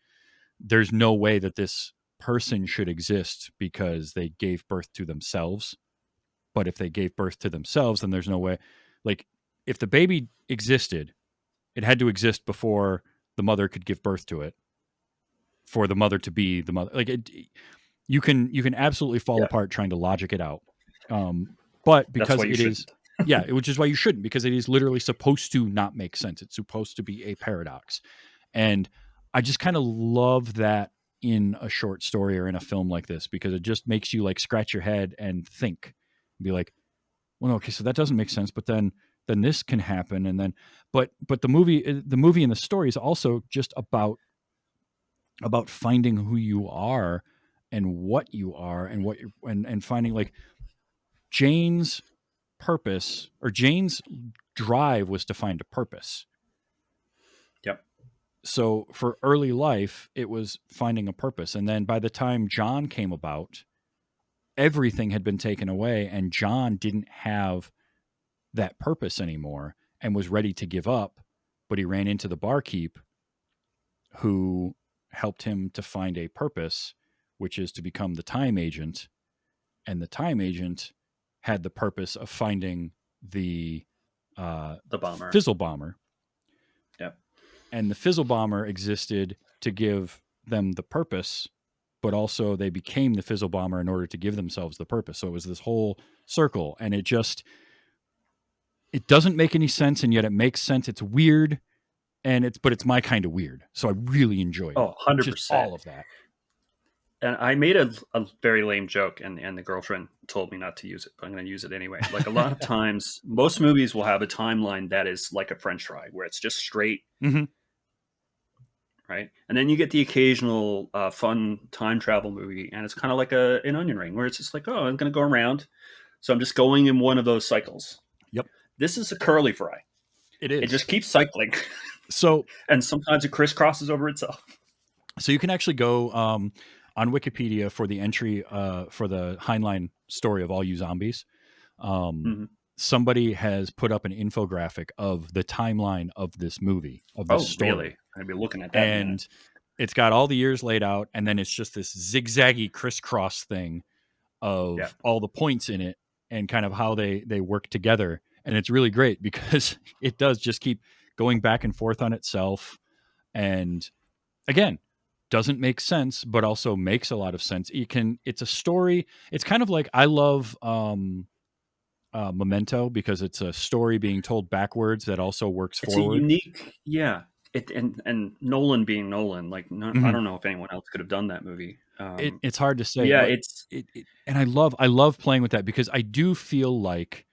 There's no way that this person should exist because they gave birth to themselves. But if they gave birth to themselves, then there's no way. Like, if the baby existed, it had to exist before the mother could give birth to it, for the mother to be the mother. Like, you can absolutely fall Yeah. apart trying to logic it out. But That's because why you it is, shouldn't. yeah, which is why you shouldn't, because it is literally supposed to not make sense. It's supposed to be a paradox. And I just kind of love that in a short story or in a film like this, because it just makes you like scratch your head and think, be like, well, okay, so that doesn't make sense, but then this can happen. And then, but the movie and the story is also just about finding who you are and what you are and what you're, and finding like Jane's purpose, or Jane's drive was to find a purpose. Yep. So for early life, it was finding a purpose. And then by the time John came about, everything had been taken away and John didn't have that purpose anymore and was ready to give up. But he ran into the barkeep who helped him to find a purpose, which is to become the time agent. And the time agent had the purpose of finding the Bomber. Fizzle Bomber. Yep. And the Fizzle Bomber existed to give them the purpose, but also they became the Fizzle Bomber in order to give themselves the purpose. So it was this whole circle, and it doesn't make any sense, and yet it makes sense. It's weird, but it's my kind of weird. So I really enjoyed Oh, it. 100%. Just all of that. And I made a very lame joke, and the girlfriend told me not to use it, but I'm going to use it anyway. Like, a lot of times, most movies will have a timeline that is like a French fry, where it's just straight, Mm-hmm. right? And then you get the occasional fun time travel movie, and it's kind of like an onion ring, where it's just like, oh, I'm going to go around, so I'm just going in one of those cycles. Yep. This is a curly fry. It is. It just keeps cycling. So, and sometimes it crisscrosses over itself. So you can actually go on Wikipedia for the entry for the Heinlein story of All You Zombies. Somebody has put up an infographic of the timeline of this movie, of this story. Really? I'd be looking at that. And it's got all the years laid out, and then it's just this zigzaggy crisscross thing of all the points in it and kind of how they work together. And it's really great because it does just keep going back and forth on itself. And again, doesn't make sense, but also makes a lot of sense. It's a story. It's kind of like, I love Memento, because it's a story being told backwards that also works forward. It's a unique, and Nolan being Nolan, like, I don't know if anyone else could have done that movie. It's hard to say. Yeah, and I love playing with that, because I do feel like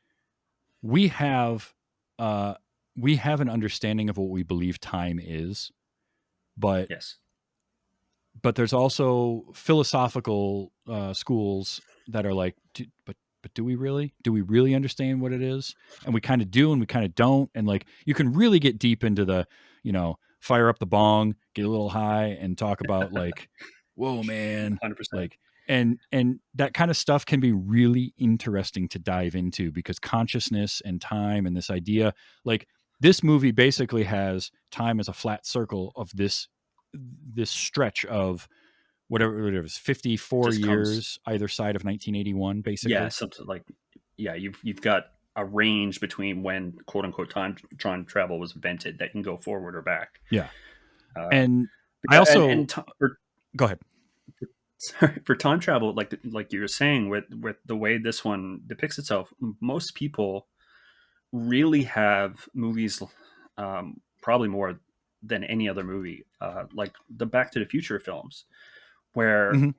we have an understanding of what we believe time is, but yes. But there's also philosophical schools that are like, but do we really understand what it is? And we kind of do, and we kind of don't. And like, you can really get deep into the, fire up the bong, get a little high, and talk about like, whoa, man, 100%. like, and that kind of stuff can be really interesting to dive into, because consciousness and time and this idea, like, this movie basically has time as a flat circle of this stretch of whatever it was, 54 years either side of 1981, basically. Yeah, something like, you've got a range between when quote unquote time travel was invented that can go forward or back. Yeah. And I also go ahead. Sorry, for time travel, like you were saying, with the way this one depicts itself, most people really have movies, probably more than any other movie, like the Back to the Future films, where you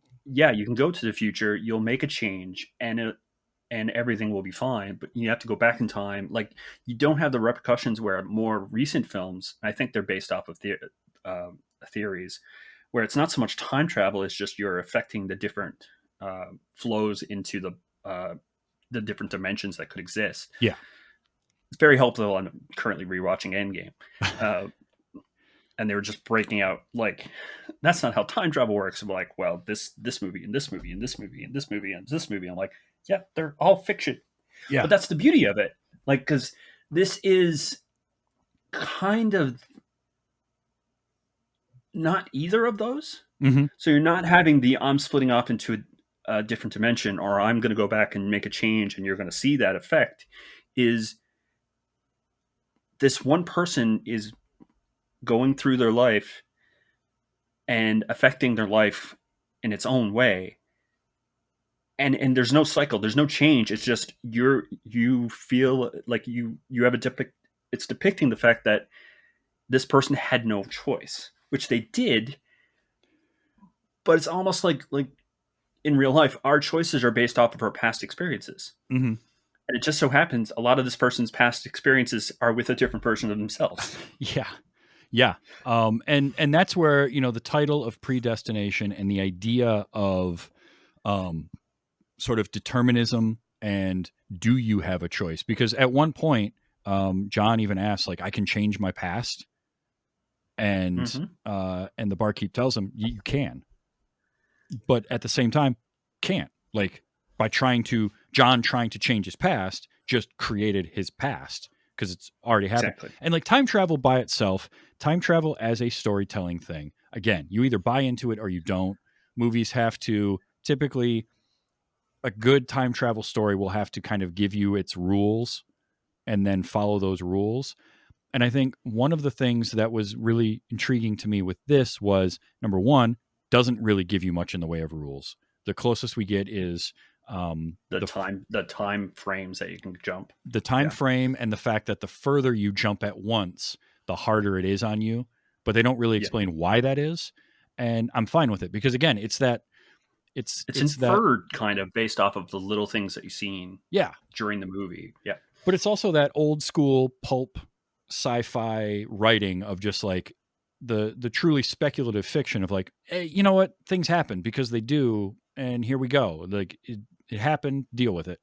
can go to the future, you'll make a change, and everything will be fine, but you have to go back in time. Like, you don't have the repercussions where more recent films, I think they're based off of theories, where it's not so much time travel, it's just you're affecting the different flows into the different dimensions that could exist. Yeah. It's very helpful. I'm currently rewatching Endgame. and they were just breaking out like, that's not how time travel works. I'm like, well, this movie and this movie and this movie and this movie and this movie. I'm like, yeah, they're all fiction. Yeah. But that's the beauty of it. Like, because this is kind of not either of those. Mm-hmm. So you're not having the I'm splitting off into a different dimension, or I'm going to go back and make a change and you're going to see that effect. Is this one person is going through their life and affecting their life in its own way. And there's no cycle, there's no change. It's just you feel like you have it's depicting the fact that this person had no choice, which they did, but it's almost like in real life, our choices are based off of our past experiences. Mm-hmm. And it just so happens a lot of this person's past experiences are with a different version of themselves. Yeah. Yeah. And that's where, you know, the title of Predestination and the idea of sort of determinism and do you have a choice? Because at one point, John even asks, like, I can change my past. And the barkeep tells him, you can. But at the same time, can't. Like, by John trying to change his past just created his past because it's already happened. Exactly. And like time travel by itself, time travel as a storytelling thing, again, you either buy into it or you don't. Movies have to typically, a good time travel story will have to kind of give you its rules and then follow those rules. And I think one of the things that was really intriguing to me with this was, number one, doesn't really give you much in the way of rules. The closest we get is the time frames that you can jump. The time frame and the fact that the further you jump at once, the harder it is on you. But they don't really explain why that is. And I'm fine with it because, again, it's inferred kind of based off of the little things that you've seen during the movie. Yeah. But it's also that old school pulp sci-fi writing of just like the truly speculative fiction of like, hey, you know what? Things happen because they do. And here we go. Like it happened, deal with it.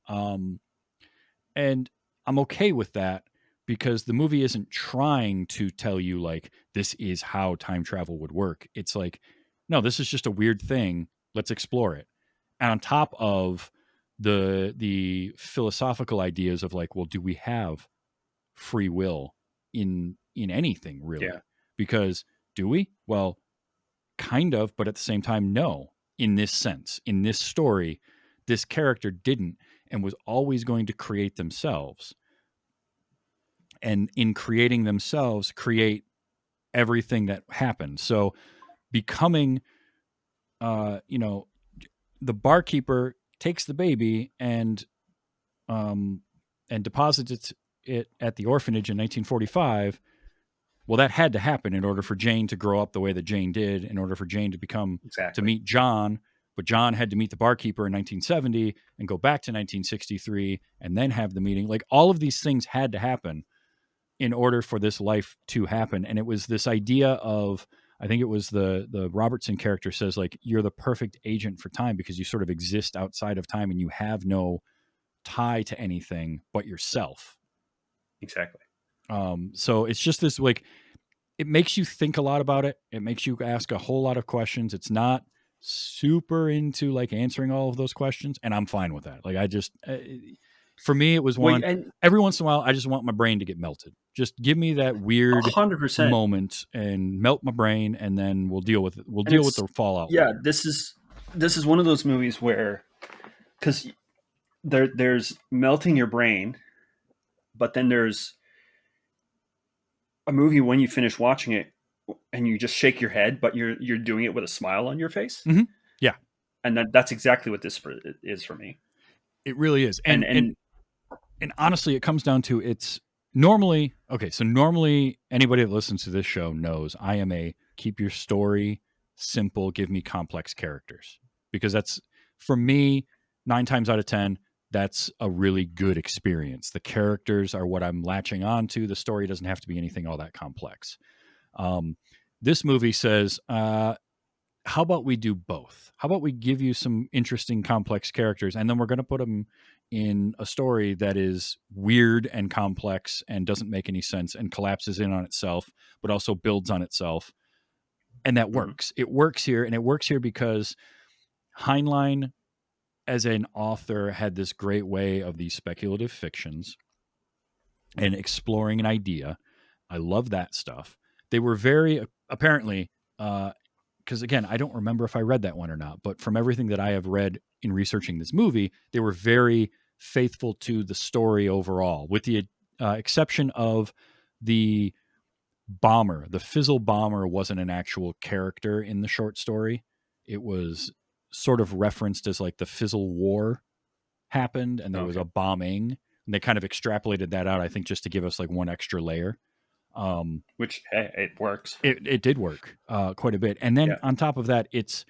And I'm okay with that because the movie isn't trying to tell you like, this is how time travel would work. It's like, no, this is just a weird thing. Let's explore it. And on top of the philosophical ideas of like, well, do we have free will in anything really? Yeah. Because do we? Well, kind of, but at the same time, no. In this sense, in this story, this character didn't and was always going to create themselves. And in creating themselves, create everything that happened. So becoming, the barkeeper takes the baby and deposits it at the orphanage in 1945. Well, that had to happen in order for Jane to grow up the way that Jane did, in order for Jane to become, to meet John. But John had to meet the barkeeper in 1970 and go back to 1963 and then have the meeting. Like all of these things had to happen in order for this life to happen. And it was this idea of, I think it was the Robertson character says like, you're the perfect agent for time because you sort of exist outside of time and you have no tie to anything but yourself. Exactly. So it's just this, like, it makes you think a lot about it. It makes you ask a whole lot of questions. It's not super into like answering all of those questions. And I'm fine with that. Like, I just, for me, it was one, every once in a while, I just want my brain to get melted. Just give me that weird 100% moment and melt my brain. And then we'll deal with it. We'll deal with the fallout. Yeah. later. This is one of those movies where, cause there's melting your brain, but then there's a movie when you finish watching it and you just shake your head, but you're doing it with a smile on your face. Mm-hmm. Yeah. And that's exactly what this is for me. It really is. And honestly, it comes down to it's normally, okay. So normally anybody that listens to this show knows I am a keep your story simple, give me complex characters, because that's, for me, 9 times out of 10, that's a really good experience. The characters are what I'm latching on to. The story doesn't have to be anything all that complex. This movie says, how about we do both? How about we give you some interesting, complex characters, and then we're going to put them in a story that is weird and complex and doesn't make any sense and collapses in on itself, but also builds on itself. And that works. It works here, and it works here because Heinlein, as an author, had this great way of these speculative fictions and exploring an idea. I love that stuff. They were very apparently, because again, I don't remember if I read that one or not, but from everything that I have read in researching this movie, they were very faithful to the story overall, with the exception of the bomber. The Fizzle Bomber wasn't an actual character in the short story. It was sort of referenced as like the Fizzle War happened and there was a bombing. And they kind of extrapolated that out, I think, just to give us like one extra layer. Which, hey, it works. It did work quite a bit. And then on top of that, it's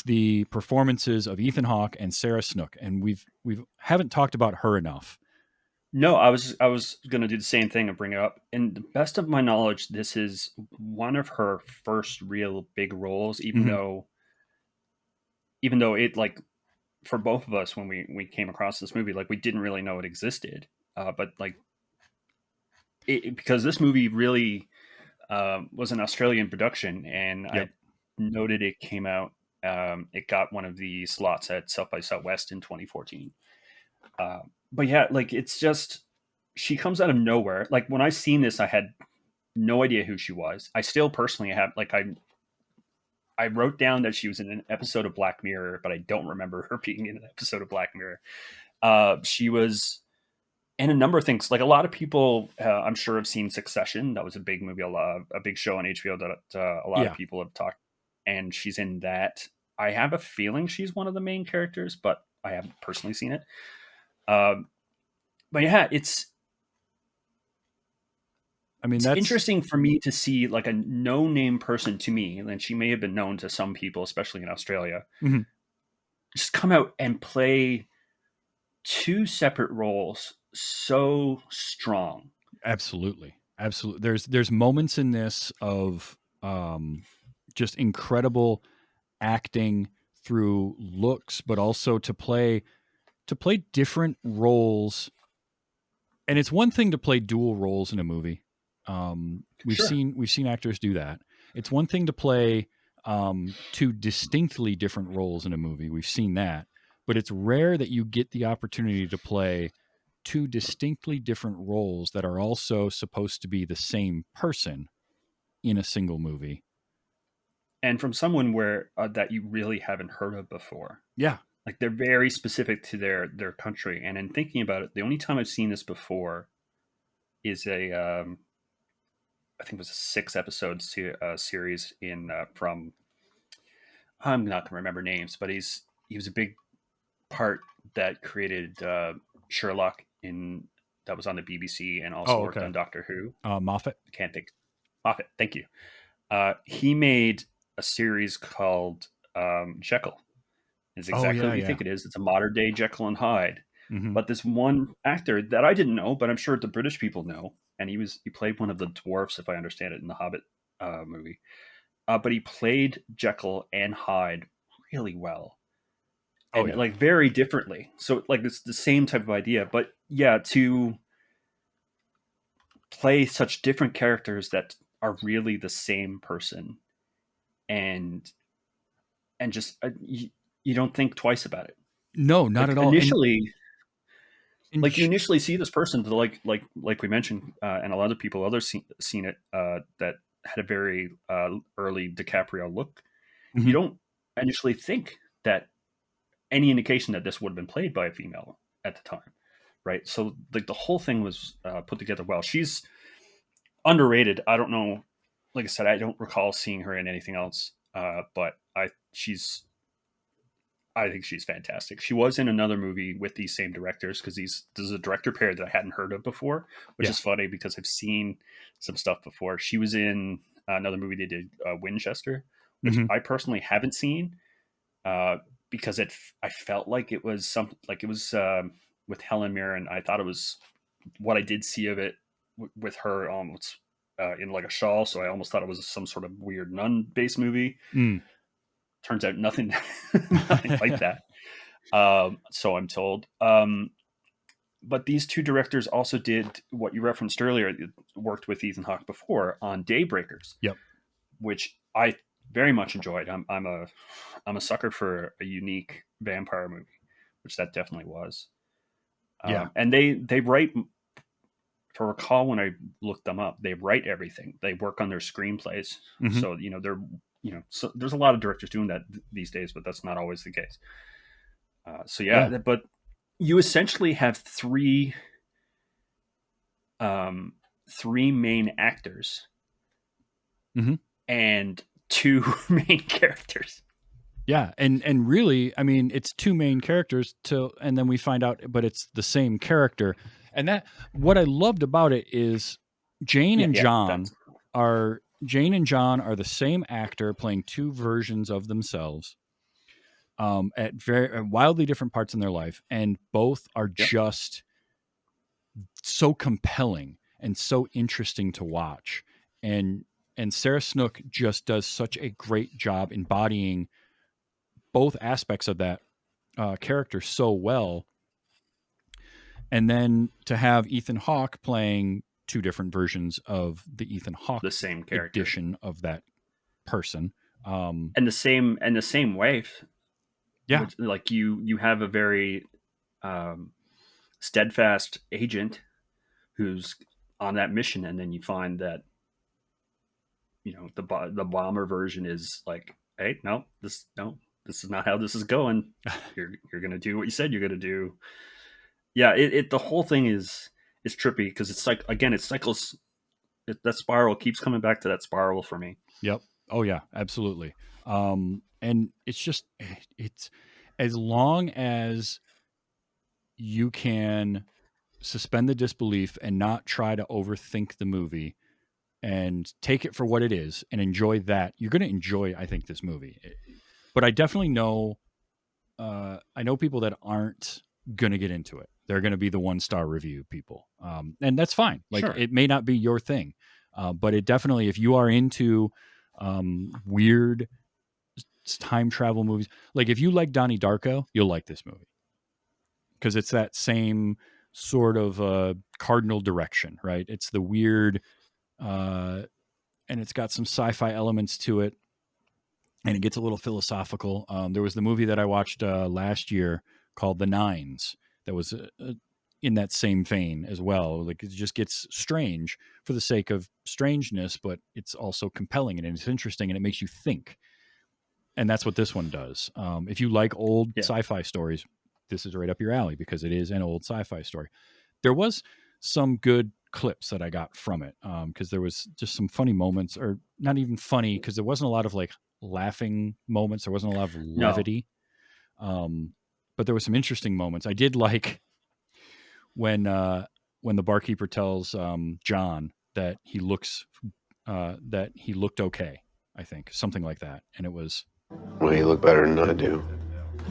the performances of Ethan Hawke and Sarah Snook, and we haven't talked about her enough. No, I was going to do the same thing and bring it up. And the best of my knowledge, this is one of her first real big roles, even though it, like, for both of us, when we came across this movie, like, we didn't really know it existed. But like, because this movie really was an Australian production, and I noted it came out. It got one of the slots at South by Southwest in 2014. But yeah, like, it's just, she comes out of nowhere. Like, when I seen this, I had no idea who she was. I still personally have, like, I wrote down that she was in an episode of Black Mirror, but I don't remember her being in an episode of Black Mirror. She was in a number of things. Like, a lot of people, I'm sure, have seen Succession. That was a big movie, a big show on HBO that a lot of people have talked. And she's in that. I have a feeling she's one of the main characters, but I haven't personally seen it. But yeah, it's that's interesting for me to see, like, a no-name person to me, and she may have been known to some people, especially in Australia, just come out and play two separate roles so strong. Absolutely. There's moments in this of just incredible acting through looks, but also to play different roles. And it's one thing to play dual roles in a movie. We've seen actors do that. It's one thing to play two distinctly different roles in a movie. We've seen that, but it's rare that you get the opportunity to play two distinctly different roles that are also supposed to be the same person in a single movie. And from someone where that you really haven't heard of before. Yeah. Like, they're very specific to their country. And in thinking about it, the only time I've seen this before is I think it was a 6 episode series from, I'm not going to remember names, but he was a big part that created Sherlock that was on the BBC, and also worked on Doctor Who. Moffat. I can't think. Moffat. Thank you. He made a series called Jekyll. Is exactly what you think it is. It's a modern day Jekyll and Hyde. But this one actor that I didn't know, but I'm sure the British people know, and he played one of the dwarfs, if I understand it, in the Hobbit movie. But he played Jekyll and Hyde really well, and like, very differently. So, like, it's the same type of idea, but yeah, to play such different characters that are really the same person, and just you don't think twice about it. No, not like, at all. Initially, you initially see this person, like we mentioned, and a lot of people others seen it, that had a very early DiCaprio look. You don't initially think that any indication that this would have been played by a female at the time, right? So, like, the whole thing was put together well. She's underrated. I don't know. Like I said, I don't recall seeing her in anything else, but I think she's fantastic. She was in another movie with these same directors, because there's a director pair that I hadn't heard of before, which is funny because I've seen some stuff before. She was in another movie they did, Winchester, which I personally haven't seen, because I felt like it was with Helen Mirren. I thought it was what I did see of it with her almost in like a shawl, so I almost thought it was some sort of weird nun-based movie. Turns out nothing like that. So I'm told. But these two directors also did what you referenced earlier. Worked with Ethan Hawke before on Daybreakers, Yep. which I very much enjoyed. I'm a sucker for a unique vampire movie, which that definitely was. Yeah. And they write. For recall, when I looked them up, they write everything. They work on their screenplays. Mhm. So they're so there's a lot of directors doing that these days, but that's not always the case. So Yeah. but you essentially have three main actors Mhm. and two main characters. Yeah, and really, I mean, it's two main characters and then we find out, but it's the same character. And that what I loved about it is Jane and John are the same actor playing two versions of themselves, at very wildly different parts in their life, and both are Yep. just so compelling and so interesting to watch. And Sarah Snook just does such a great job embodying both aspects of that character so well. And then to have Ethan Hawke playing two different versions of the Ethan Hawke The same character edition of that person, and the same wife. yeah, Which, like you have a very steadfast agent who's on that mission, and then you find that the bomber version is like, hey, no, this is not how this is going. You're gonna do what you said you're gonna do. Yeah, the whole thing is trippy because it's like, again, it cycles. That spiral keeps coming back to that spiral for me. yep, oh yeah, absolutely. And it's as long as you can suspend the disbelief and not try to overthink the movie and take it for what it is and enjoy that, you're going to enjoy, I think, this movie. But I definitely know, I know people that aren't going to get into it. They're going to be the 1-star review people. And that's fine. Like, Sure. it may not be your thing, but it definitely, if you are into weird time travel movies, like if you like Donnie Darko, you'll like this movie because it's that same sort of cardinal direction, right? It's the weird, and it's got some sci-fi elements to it, and it gets a little philosophical. There was the movie that I watched last year called The Nines that was in that same vein as well. Like, it just gets strange for the sake of strangeness, but it's also compelling and it's interesting and it makes you think. And that's what this one does. If you like old sci-fi stories, this is right up your alley because it is an old sci-fi story. There was some good clips that I got from it because there was just some funny moments, or not even funny because there wasn't a lot of like laughing moments. There wasn't a lot of levity. But there were some interesting moments. I did like when the barkeeper tells John that he looked okay. I think something like that, and it was, Well, you look better than I do.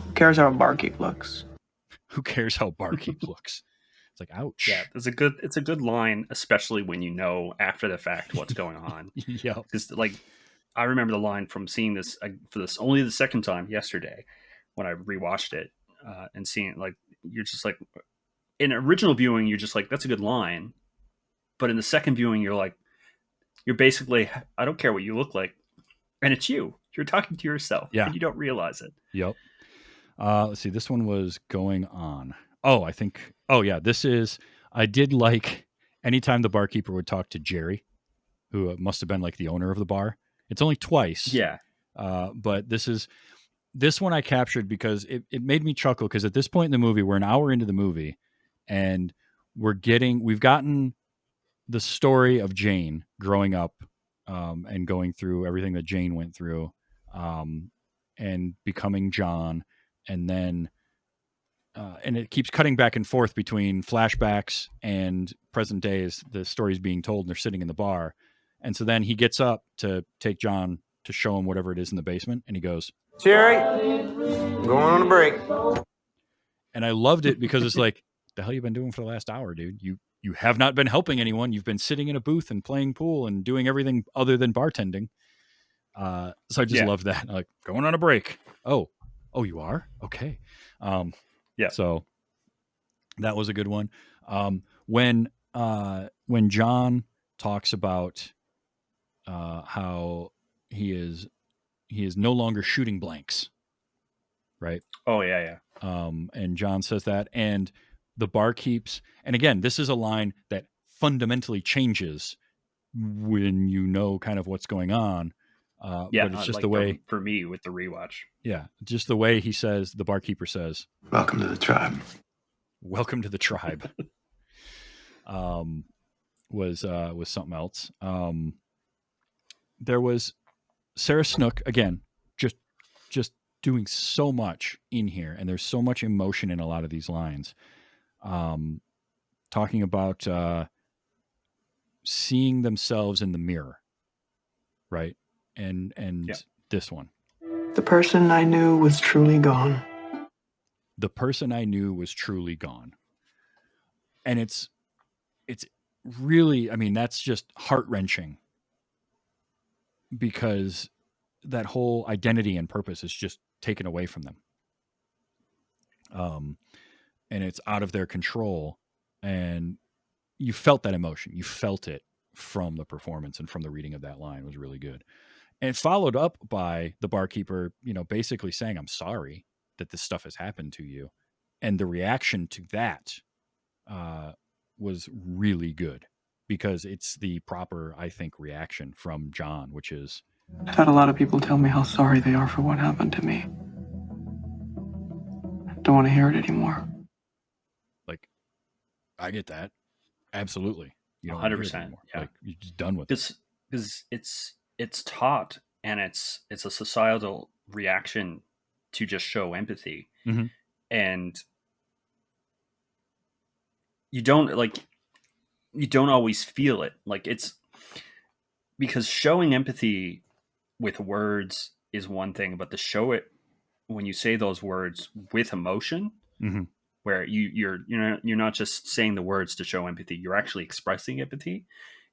Who cares how a barkeep looks? who cares how Barkeep looks? It's like, ouch. Yeah, it's a good line, especially when you know after the fact what's going on. Yeah. Because, like, I remember the line from seeing this for this only the second time yesterday when I rewatched it, and seeing it, like, you're just like, in original viewing, you're just like, that's a good line, but in the second viewing, you're basically, I don't care what you look like, and it's you. You're talking to yourself, Yeah. and you don't realize it. Yep. Let's see. This one was going on. Oh, this is. I did like anytime the barkeeper would talk to Jerry, who must have been like the owner of the bar. It's only twice. Yeah. But this one I captured because it made me chuckle because at this point in the movie, we're an hour into the movie, and we've gotten the story of Jane growing up, and going through everything that Jane went through, and becoming John, and then and it keeps cutting back and forth between flashbacks and present day as the story's being told, and they're sitting in the bar, and so then he gets up to take John to show him whatever it is in the basement, and he goes, Jerry, going on a break. and I loved it because it's like, the hell you been doing for the last hour, dude? You have not been helping anyone. You've been sitting in a booth and playing pool and doing everything other than bartending. So I just love that. Like, going on a break. Oh, Oh, you are? Okay. Yeah. So that was a good one. When John talks about how he is no longer shooting blanks, right? Oh yeah. And John says that, and the barkeeps. And again, this is a line that fundamentally changes when you know kind of what's going on. Yeah, But it's just like the way, for me with the rewatch. just the way he says. The barkeeper says, Welcome to the tribe. "Welcome to the tribe." Was something else. There was Sarah Snook again, just doing so much in here, and there's so much emotion in a lot of these lines. Talking about seeing themselves in the mirror, right? And Yeah. this one, The person I knew was truly gone. the person I knew was truly gone, and it's really, I mean, that's just heart wrenching because that whole identity and purpose is just taken away from them. And it's out of their control, and you felt that emotion. You felt it from the performance, and from the reading of that line was really good. And followed up by the barkeeper, basically saying, "I'm sorry that this stuff has happened to you." And the reaction to that was really good because it's the proper, I think, reaction from John, which is, I've had a lot of people tell me how sorry they are for what happened to me. Don't want to hear it anymore. like, I get that. Absolutely. You don't want to hear it 100%. anymore. Yeah. Like, you're just done with it. Because it's taught, and it's a societal reaction to just show empathy. Mhm. And you don't always feel it. Like, it's because showing empathy with words is one thing, but to show it when you say those words with emotion, Mhm. where you're not just saying the words to show empathy, you're actually expressing empathy,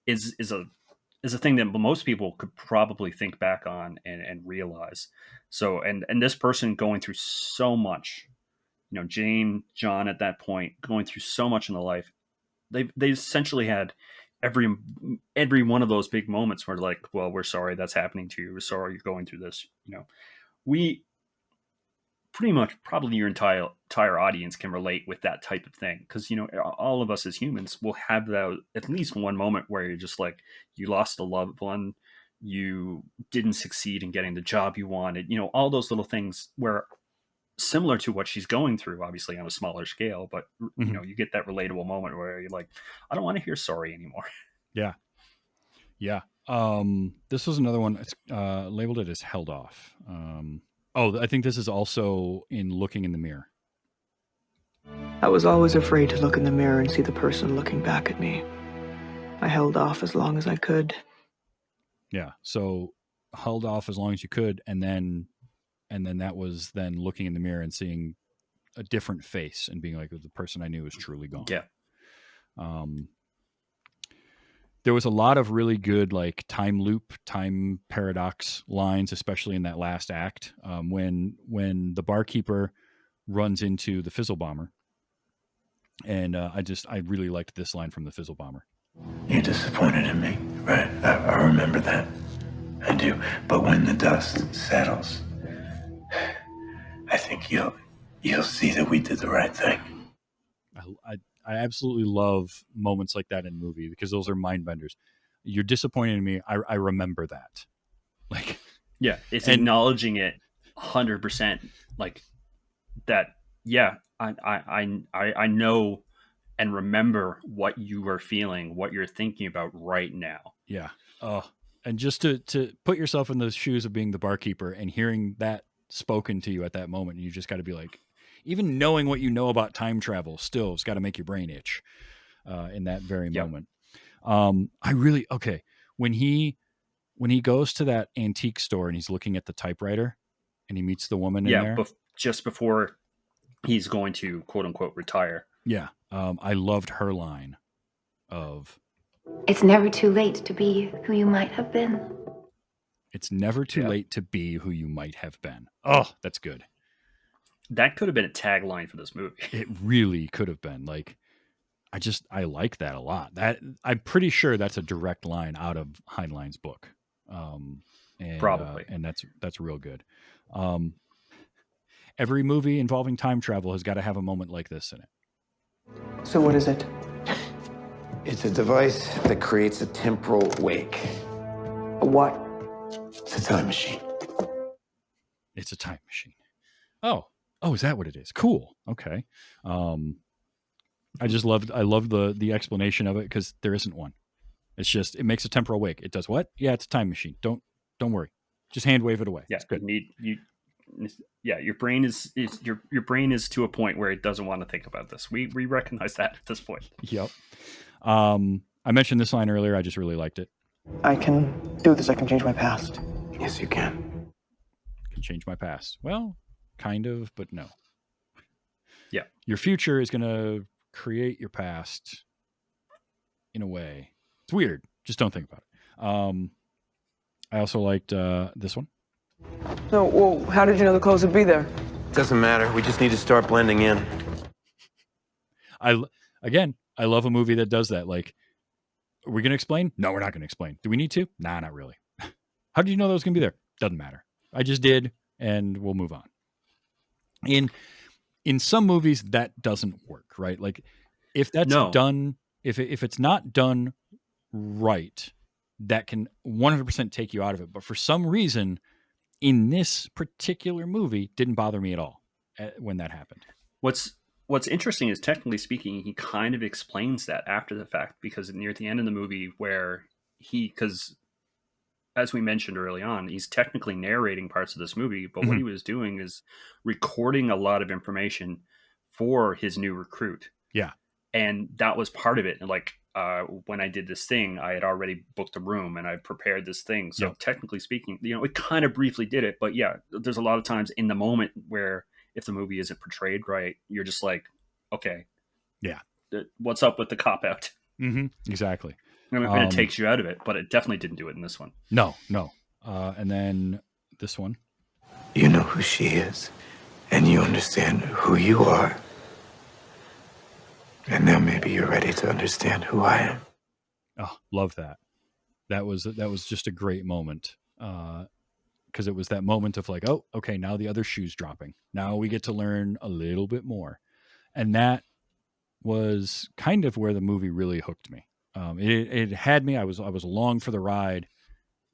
is a thing that most people could probably think back on and realize. So, and this person going through so much, John at that point going through so much in the life, they essentially had every one of those big moments where, like, well, we're sorry that's happening to you. We're sorry you're going through this. We pretty much probably your entire audience can relate with that type of thing, because all of us as humans will have that at least one moment where you're just like, you lost a loved one, you didn't succeed in getting the job you wanted, all those little things where similar to what she's going through, obviously on a smaller scale, but Mhm. you get that relatable moment where you're like, I don't want to hear sorry anymore. Yeah. Yeah. This was another one. It's labeled it as held off. I think this is also in Looking in the Mirror. I was always afraid to look in the mirror and see the person looking back at me. I held off as long as I could. Yeah. So held off as long as you could, and then that was then looking in the mirror and seeing a different face and being like, the person I knew is truly gone. Yeah. There was a lot of really good, like, time loop, time paradox lines, especially in that last act, when the barkeeper runs into the Fizzle Bomber. And I really liked this line from the Fizzle Bomber. You're disappointed in me, right? I remember that. I do. But when the dust settles, I think you'll see that we did the right thing. I absolutely love moments like that in a movie because those are mind benders. You're disappointed in me. I remember that. Like, Yeah, it's and acknowledging it 100%, like that. Yeah, I know and remember what you are feeling, what you're thinking about right now. yeah. And just to put yourself in the shoes of being the barkeeper and hearing that spoken to you at that moment, you just got to be like, even knowing what you know about time travel, still, it's got to make your brain itch in that very Yep. moment. When he goes to that antique store and he's looking at the typewriter and he meets the woman in there. Just before he's going to quote unquote retire. Yeah. I loved her line of, "It's never too late to be who you might have been." "It's never too late to be who you might have been." Oh, that's good. That could have been a tagline for this movie. It really could have been. Like, I like that a lot. That I'm pretty sure that's a direct line out of Heinlein's book. Probably. And that's real good. Every movie involving time travel has got to have a moment like this in it. So what is it? It's a device that creates a temporal wake. A what? It's a time machine. It's a time machine. Oh, is that what it is? Cool. Okay. I love the explanation of it because there isn't one. It's just, it makes a temporal wake. It does what? Yeah, it's a time machine. Don't worry. Just hand wave it away. Yeah, it's good. Your brain is your brain is to a point where it doesn't want to think about this. We recognize that at this point. Yep. I mentioned this line earlier. I just really liked it. I can do this. I can change my past. Yes, you can. Can change my past. Well, kind of, but no. Yeah. Your future is going to create your past in a way. It's weird. Just don't think about it. I also liked this one. So, well, how did you know the clothes would be there? Doesn't matter. We just need to start blending in. I love a movie that does that. Like, are we going to explain? No, we're not going to explain. Do we need to? Nah, not really. How did you know that was going to be there? Doesn't matter. I just did, and we'll move on. In some movies, that doesn't work, right? Like, if that's done, if it's not done right, that can 100% take you out of it. But for some reason, in this particular movie, didn't bother me at all when that happened. What's interesting is, technically speaking, he kind of explains that after the fact, because near the end of the movie, where because as we mentioned early on, he's technically narrating parts of this movie, but what he was doing is recording a lot of information for his new recruit. Yeah. And that was part of it. And like, when I did this thing, I had already booked a room and I prepared this thing. So technically speaking, it kind of briefly did it, but yeah, there's a lot of times in the moment where if the movie isn't portrayed right, you're just like, okay, yeah, what's up with the cop out? Exactly. And it takes you out of it, but it definitely didn't do it in this one. No. And then this one. You know who she is, and you understand who you are. And now maybe you're ready to understand who I am. Oh, love that. That was just a great moment. Because it was that moment of like, oh, okay, now the other shoe's dropping. Now we get to learn a little bit more. And that was kind of where the movie really hooked me. It had me. I was along for the ride.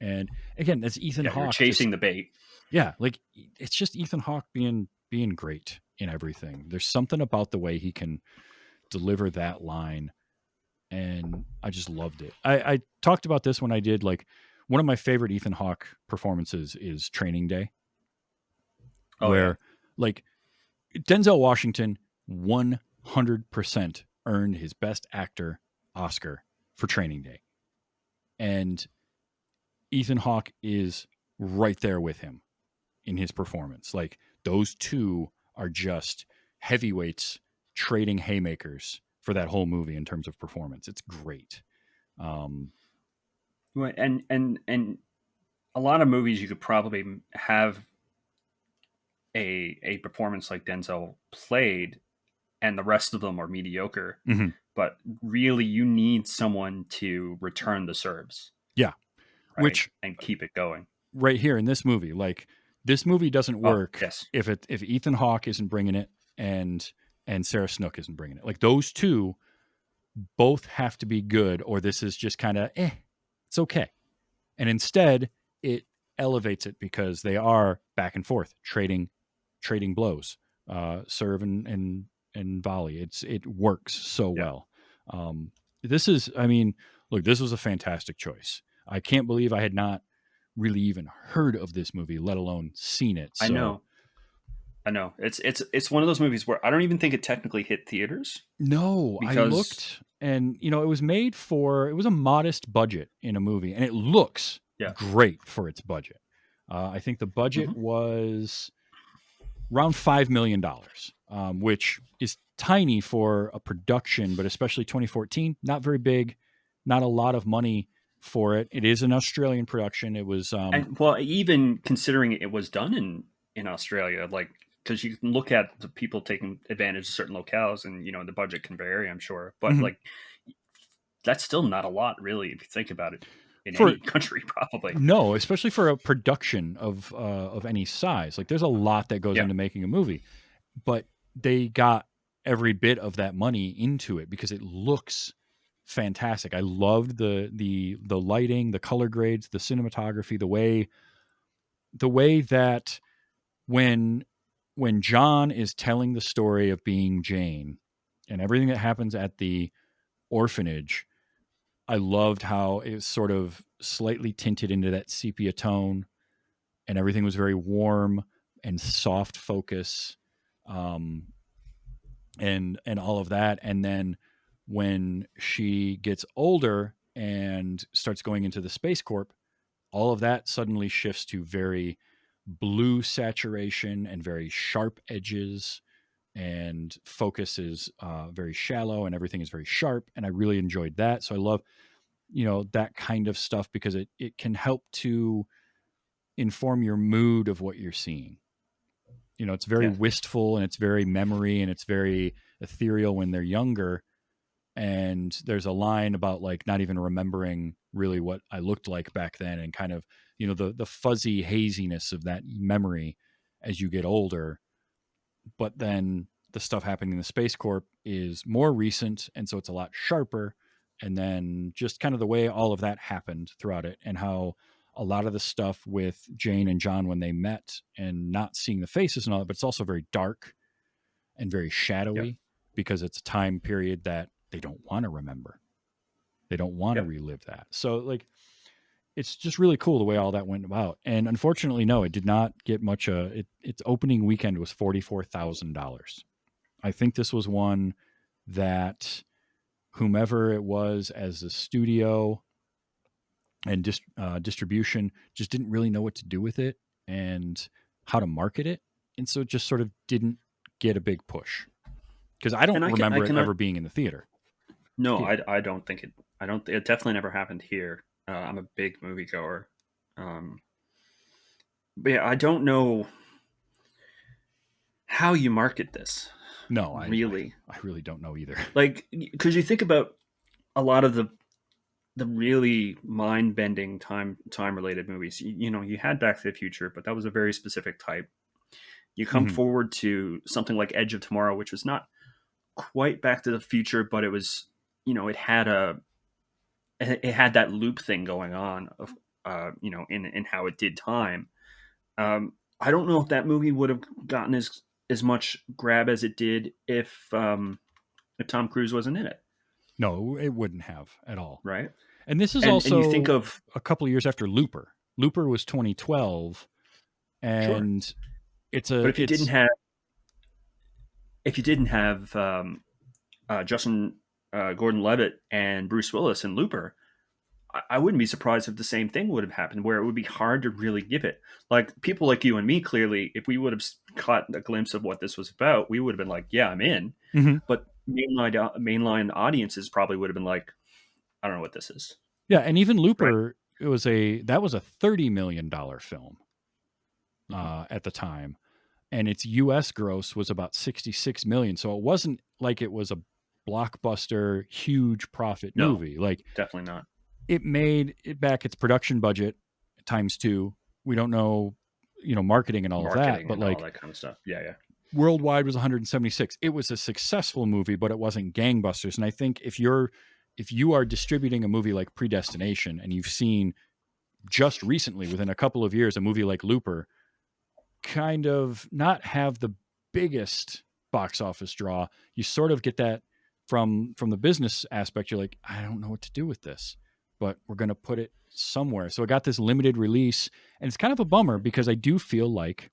And again, that's Ethan Hawke. You're chasing the bait. Yeah, like it's just Ethan Hawke being great in everything. There's something about the way he can deliver that line, and I just loved it. I talked about this when I did, like, one of my favorite Ethan Hawke performances is Training Day, where like Denzel Washington 100% earned his Best Actor Oscar for Training Day, and Ethan Hawke is right there with him in his performance. Like, those two are just heavyweights trading haymakers for that whole movie in terms of performance. It's great. And a lot of movies you could probably have a performance like Denzel played, and the rest of them are mediocre. But really, you need someone to return the serves. Yeah, right? And keep it going. Right here in this movie, like, this movie doesn't work if Ethan Hawke isn't bringing it and Sarah Snook isn't bringing it. Like, those two both have to be good, or this is just kind of it's okay. And instead, it elevates it because they are back and forth trading blows, serve and volley. It works so well. This is, I mean, look, this was a fantastic choice. I can't believe I had not really even heard of this movie, let alone seen it. So. I know. It's one of those movies where I don't even think it technically hit theaters. No, I looked, and it was made for, it was a modest budget in a movie, and it looks great for its budget. I think the budget was around $5 million, which is tiny for a production, but especially 2014, not very big, not a lot of money for it. It is an Australian production. It was, and, well, even considering it was done in Australia, like, because you can look at the people taking advantage of certain locales, and the budget can vary, I'm sure, but Mhm. like that's still not a lot, really, if you think about it, in For any country, probably. No, especially for a production of any size. Like there's a lot that goes Yeah, into making a movie, but they got every bit of that money into it because it looks fantastic. I loved the lighting, the color grades, the cinematography, the way that when when John is telling the story of being Jane and everything that happens at the orphanage, I loved how it was sort of slightly tinted into that sepia tone, and everything was very warm and soft focus, um, and all of that. And then when she gets older and starts going into the Space Corp, all of that suddenly shifts to very blue saturation and very sharp edges, and focus is very shallow, and everything is very sharp. And I really enjoyed that. So I love that kind of stuff because it can help to inform your mood of what you're seeing. It's very yeah, wistful, and it's very memory, and it's very ethereal when they're younger. And there's a line about like not even remembering really what I looked like back then, and kind of the fuzzy haziness of that memory as you get older. But then the stuff happening in the Space Corp is more recent, and so it's a lot sharper. And then just kind of the way all of that happened throughout it, and how a lot of the stuff with Jane and John when they met and not seeing the faces and all that, but it's also very dark and very yeah, shadowy because it's a time period that they don't want to remember. They don't want to yeah. relive that. So like it's just really cool the way all that went about. And unfortunately, no, it did not get much. Its opening weekend was $44,000. I think this was one that whomever it was as a studio and distribution just didn't really know what to do with it and how to market it, and so it just sort of didn't get a big push because I don't And I remember it cannot. ever being in the theater No, here. I don't think it. I don't. It definitely never happened here. I'm a big moviegoer. Um, but yeah, I don't know how you market this, No, really. I really don't know either. Like, because you think about a lot of the really mind bending time related movies. You had Back to the Future, but that was a very specific type. You come Mhm. forward to something like Edge of Tomorrow, which was not quite Back to the Future, but it was. It had that loop thing going on of in how it did time. I don't know if that movie would have gotten as much grab as it did if Tom Cruise wasn't in it, No, it wouldn't have at all. right? And this is And you think also of, a couple of years after Looper. Looper was 2012, sure, and but if you didn't it's have Justin Gordon-Levitt and Bruce Willis in Looper, I wouldn't be surprised if the same thing would have happened, where it would be hard to really give it. Like people like you and me, clearly, if we would have caught a glimpse of what this was about, we would have been like, "Yeah, I'm in." Mhm. But mainline audiences probably would have been like, "I don't know what this is." Yeah, and even Right? Looper, that was a $30 million film Mhm. at the time, and its U.S. gross was about 66 million. So it wasn't like it was a blockbuster, huge profit No, movie. Like definitely not. it made it back its production budget times two. We don't know, marketing and all of that, Marketing but and all like that kind of stuff. Yeah, yeah, worldwide was 176. It was a successful movie, but it wasn't gangbusters. And I think if you are distributing a movie like Predestination and you've seen just recently within a couple of years a movie like Looper kind of not have the biggest box office draw, you sort of get that from the business aspect. You're like, I don't know what to do with this, but we're going to put it somewhere. So I got this limited release, and it's kind of a bummer because I do feel like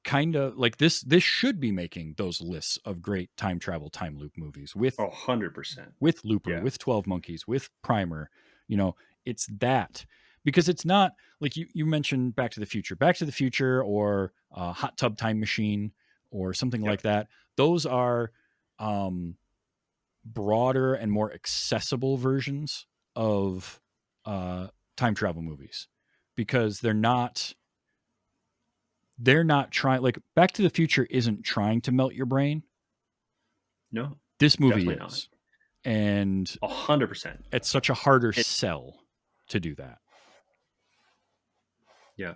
kind of like this should be making those lists of great time travel time loop movies with 100%. Looper, Yeah, with 12 Monkeys, with Primer. You know, it's that because it's not like you mentioned Back to the Future, or Hot Tub Time Machine, or something yep, like that. Those are um, broader and more accessible versions of uh, time travel movies because they're not they're not trying, like Back to the Future isn't trying to melt your brain. No, This movie definitely is. And 100%. it's such a harder sell to do that. Yeah.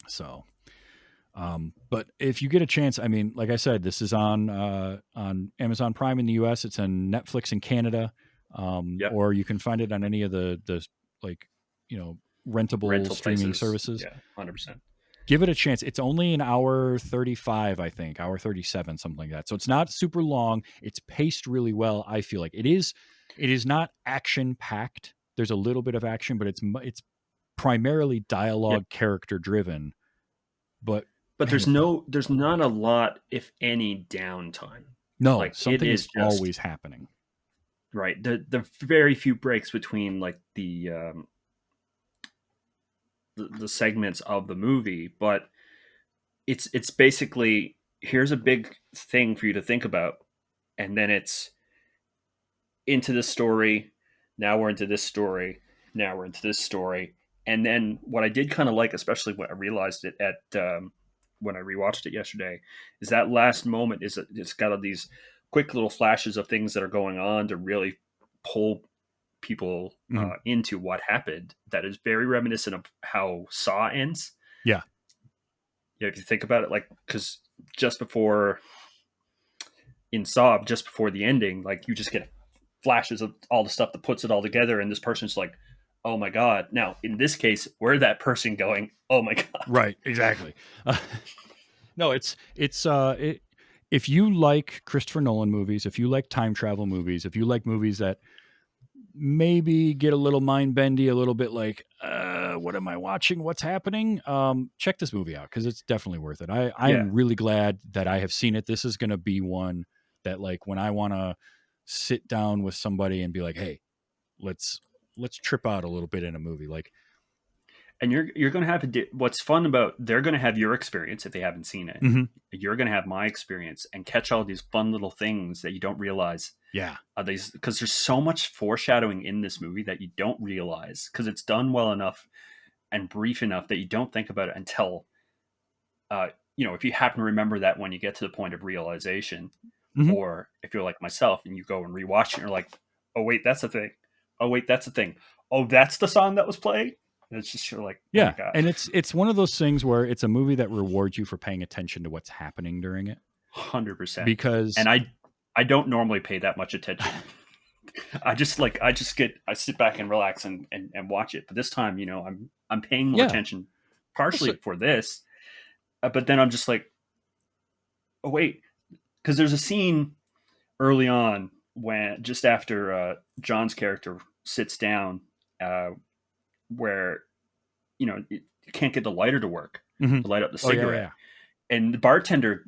So, but if you get a chance, I mean, like I said, this is on Amazon Prime in the US. It's on Netflix in Canada, Yep. or you can find it on any of the like, you know, rentable Rental streaming places. services. Yeah, 100%. Give it a chance. It's only an hour 35, I think, hour 37, something like that. So it's not super long. It's paced really well. I feel like it is not action packed. There's a little bit of action, but it's primarily dialogue, character driven. But there's not a lot, if any, downtime. No, like something it is just always happening. Right. The very few breaks between like the segments of the movie, but it's basically, here's a big thing for you to think about, and then it's into this story. Now we're into this story. Now we're into this story. And then what I did kind of like, especially when I realized it at when I rewatched it yesterday, is that last moment is it's got all these quick little flashes of things that are going on to really pull people into what happened. That is very reminiscent of how Saw ends. Yeah. Yeah, if you think about it, like, because just before in Saw, just before the ending, like you just get flashes of all the stuff that puts it all together, and this person's like, oh my god. Now in this case, where's that person going? Oh my god. Right, exactly. No, it's if you like Christopher Nolan movies, if you like time travel movies, if you like movies that maybe get a little mind bendy, a little bit like, what am I watching? What's happening? Check this movie out, because it's definitely worth it. I'm really glad that I have seen it. This is going to be one that, like, when I want to sit down with somebody and be like, hey, let's trip out a little bit in a movie, like. And you're going to have what's fun about, they're going to have your experience if they haven't seen it. Mm-hmm. You're going to have my experience and catch all these fun little things that you don't realize. Yeah. Because there's so much foreshadowing in this movie that you don't realize, because it's done well enough and brief enough that you don't think about it until, if you happen to remember that when you get to the point of realization, or if you're like myself and you go and rewatch it and you're like, oh wait, that's a thing. Oh wait, that's a thing. Oh, that's the song that was playing. And it's just, you're like, oh my God. And it's one of those things where it's a movie that rewards you for paying attention to what's happening during it. 100%. Because I don't normally pay that much attention. I sit back and relax and watch it. But this time, I'm paying more attention, partially for this, but then I'm just like, oh wait, because there's a scene early on when just after John's character sits down, where you can't get the lighter to work to light up the cigarette, and the bartender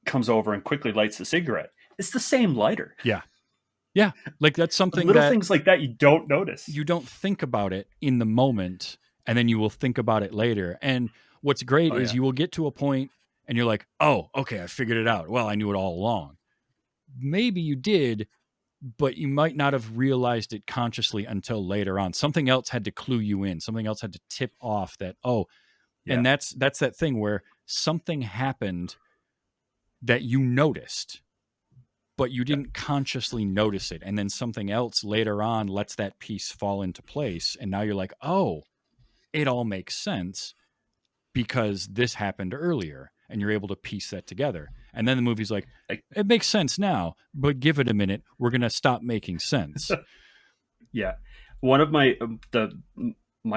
comes over and quickly lights the cigarette. It's the same lighter. Yeah, like that's something little things like that you don't notice. You don't think about it in the moment, and then you will think about it later. And what's great is you will get to a point and you're like, oh, okay, I figured it out. Well, I knew it all along. Maybe you did, but you might not have realized it consciously until later on. Something else had to clue you in. Something else had to tip off that, and that's that thing where something happened that you noticed, but you didn't consciously notice it. And then something else later on lets that piece fall into place. And now you're like, oh, it all makes sense because this happened earlier. And you're able to piece that together. And then the movie's like, it makes sense now, but give it a minute. We're going to stop making sense. Yeah. One of my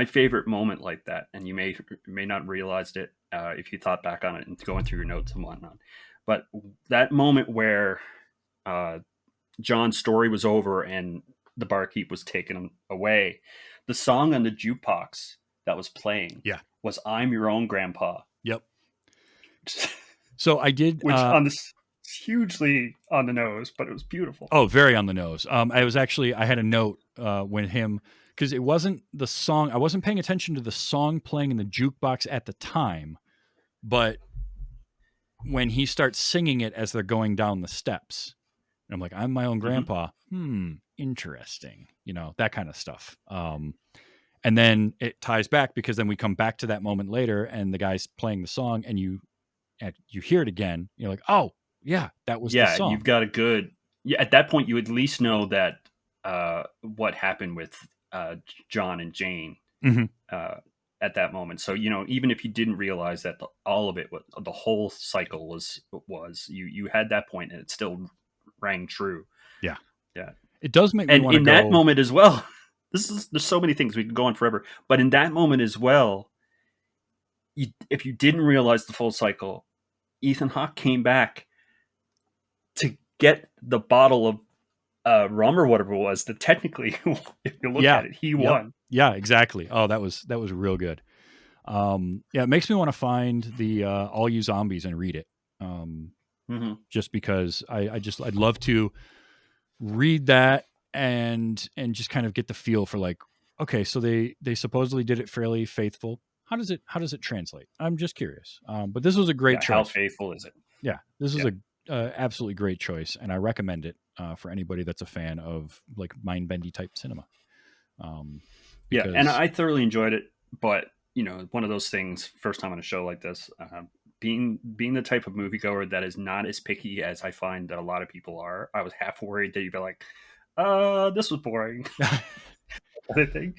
favorite moment like that, and you may not realized it if you thought back on it and going through your notes and whatnot, but that moment where John's story was over and the barkeep was taken away, the song on the jukebox that was playing was "I'm Your Own Grandpa." Yep. So I did, which on this hugely on the nose, but it was beautiful. Oh, very on the nose. I had a note when him, because it wasn't the song. I wasn't paying attention to the song playing in the jukebox at the time, but when he starts singing it as they're going down the steps, and I'm like, I'm my own grandpa. Interesting. That kind of stuff. And then it ties back, because then we come back to that moment later and the guy's playing the song and you you hear it again, you're like, oh yeah, that was the Yeah, song. you've got a good. Yeah, at that point, you at least know that what happened with John and Jane Mhm. at that moment. So even if you didn't realize that all of it was the whole cycle was you had that point, and it still rang true. Yeah. Yeah, It does make me and want to in that go. moment as well, there's so many things we could go on forever, but in that moment as well, if you didn't realize the full cycle, Ethan Hawke came back to get the bottle of rum or whatever it was that technically, if you look Yeah. at it, he Yep. won. Yeah, exactly. Oh, that was real good. Yeah, it makes me want to find the All You Zombies and read it. Just because I'd love to read that and just kind of get the feel for like, okay, so they supposedly did it fairly faithful. How does it translate? I'm just curious. But this was a great Yeah, how choice. faithful is it? Yeah, this is Yeah. a absolutely great choice, and I recommend it for anybody that's a fan of like mind bendy type cinema. Yeah, Because and I thoroughly enjoyed it, but one of those things. First time on a show like this, being the type of moviegoer that is not as picky as I find that a lot of people are, I was half worried that you'd be like, this was boring. Other thing,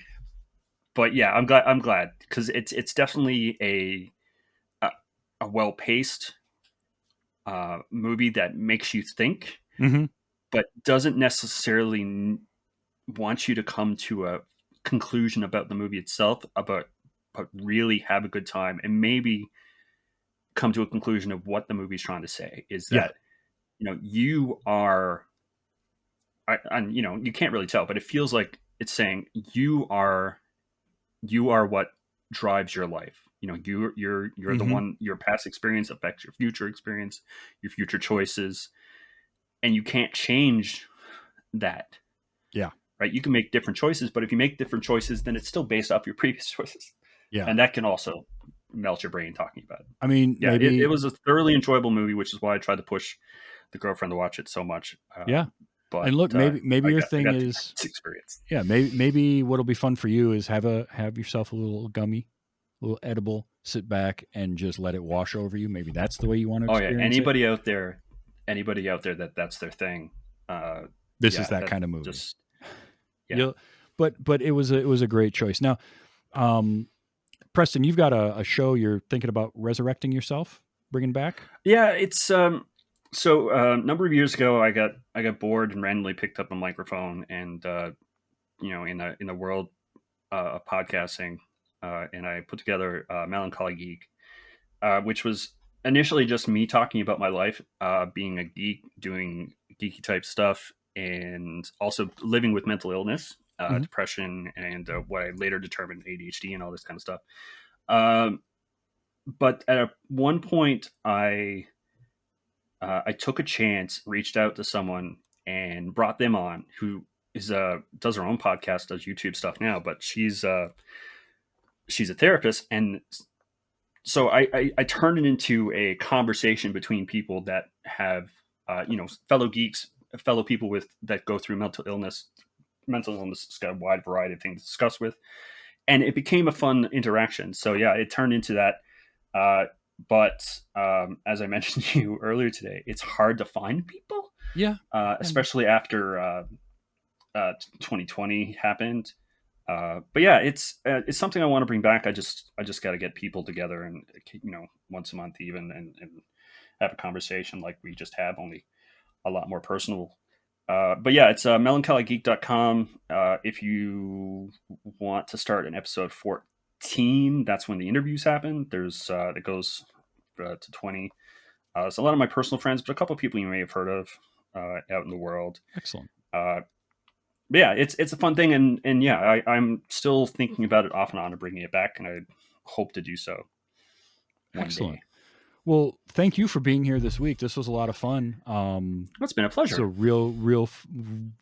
but yeah, I'm glad because it's definitely a well paced movie that makes you think, Mhm. but doesn't necessarily want you to come to a conclusion about the movie itself, but really have a good time and maybe come to a conclusion of what the movie's trying to say is Yeah. that you are and you can't really tell, but it feels like it's saying you are what drives your life. You're the Mhm. one. Your past experience affects your future experience, your future choices, and you can't change that. Yeah. Right? You can make different choices, but if you make different choices, then it's still based off your previous choices. Yeah. And that can also melt your brain talking about it. I mean, Yeah, maybe it was a thoroughly enjoyable movie, which is why I tried to push the girlfriend to watch it so much. Yeah. But And look, maybe your I thing got the is, experience. yeah, maybe what'll be fun for you is have yourself a little gummy, a little edible, sit back and just let it wash over you. Maybe that's the way you want to Oh yeah, experience it. anybody out there that's their thing. This Yeah, is that that kind of movie. just yeah. But it was a great choice. Now, Preston, you've got a show you're thinking about resurrecting yourself, bringing back. Yeah, it's so a number of years ago I got bored and randomly picked up a microphone and in the world of podcasting and I put together Melancholy Geek, which was initially just me talking about my life, being a geek, doing geeky type stuff, and also living with mental illness, Mhm. depression, and what I later determined ADHD and all this kind of stuff. But at one point, I took a chance, reached out to someone, and brought them on. Who is does her own podcast, does YouTube stuff now, but she's a therapist, and so I turned it into a conversation between people that have fellow geeks, fellow people with that go through mental illness. Mental illness has got a wide variety of things to discuss with, and it became a fun interaction. So yeah, it turned into that. But as I mentioned to you earlier today, it's hard to find people, Yeah. especially after 2020 happened. But yeah, it's something I want to bring back. I just got to get people together and once a month even and have a conversation like we just have, only a lot more personal. But yeah, it's melancholygeek.com. If you want to start an episode 14, that's when the interviews happen. There's it goes to 20. It's a lot of my personal friends, but a couple of people you may have heard of out in the world. Excellent. But yeah, it's a fun thing, and yeah, I'm still thinking about it off and on and bringing it back, and I hope to do so one Excellent. day. Well, thank you for being here this week. This was a lot of fun. It's been a pleasure. It's a real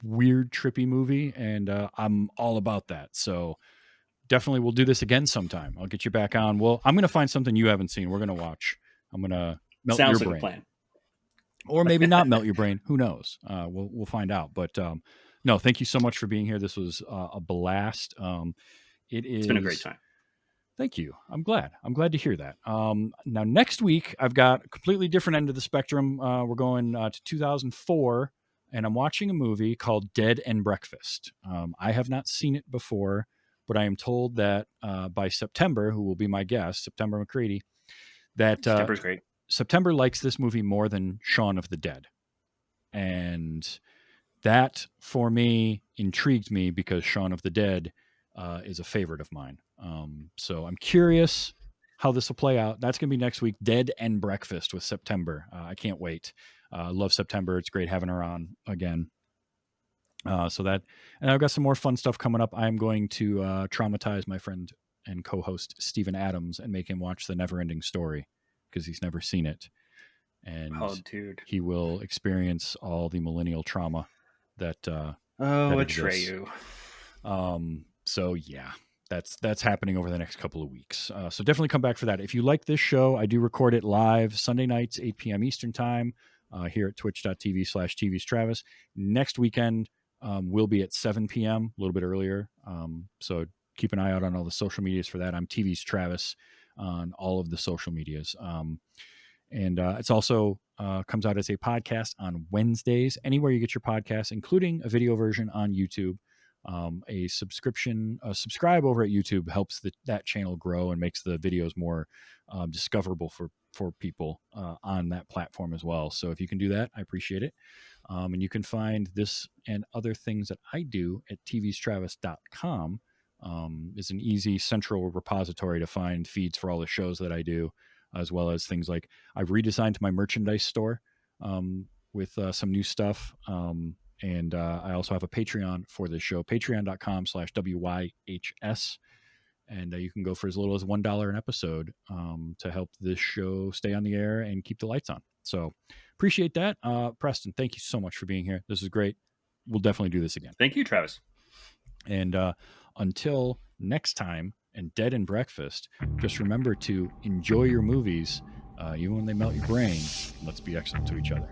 weird, trippy movie, and I'm all about that. So definitely we'll do this again sometime. I'll get you back on. Well, I'm going to find something you haven't seen. We're going to watch. I'm going to melt your Sounds like brain. a plan. Or maybe not melt your brain. Who knows? We'll find out. But no, thank you so much for being here. This was a blast. It's been a great time. Thank you. I'm glad. I'm glad to hear that. Now, next week, I've got a completely different end of the spectrum. We're going to 2004, and I'm watching a movie called Dead and Breakfast. I have not seen it before, but I am told that by September, who will be my guest, September McCready, that September's great. September likes this movie more than Shaun of the Dead. And that, for me, intrigued me because Shaun of the Dead is a favorite of mine. So I'm curious how this will play out. That's going to be next week, Dead and Breakfast with September. I can't wait. Love September. It's great having her on again. So that, and I've got some more fun stuff coming up. I'm going to traumatize my friend and co-host Steven Adams and make him watch The Neverending Story because he's never seen it. And dude, he will experience all the millennial trauma that Atreyu. So yeah, that's happening over the next couple of weeks. So definitely come back for that. If you like this show, I do record it live Sunday nights, 8 p.m. Eastern time, here at twitch.tv/TV's Travis. Next weekend, we'll be at 7 p.m., a little bit earlier. So keep an eye out on all the social medias for that. I'm TV's Travis on all of the social medias. And it's also comes out as a podcast on Wednesdays, anywhere you get your podcasts, including a video version on YouTube. A subscribe over at YouTube helps that channel grow and makes the videos more discoverable for people on that platform as well. So if you can do that, I appreciate it. And you can find this and other things that I do at tvstravis.com. Is an easy central repository to find feeds for all the shows that I do, as well as things like I've redesigned my merchandise store with some new stuff. And I also have a Patreon for this show, patreon.com/WYHS. And you can go for as little as $1 an episode to help this show stay on the air and keep the lights on. So appreciate that. Preston, thank you so much for being here. This is great. We'll definitely do this again. Thank you, Travis. And until next time, and Dead and Breakfast, just remember to enjoy your movies, even when they melt your brain. Let's be excellent to each other.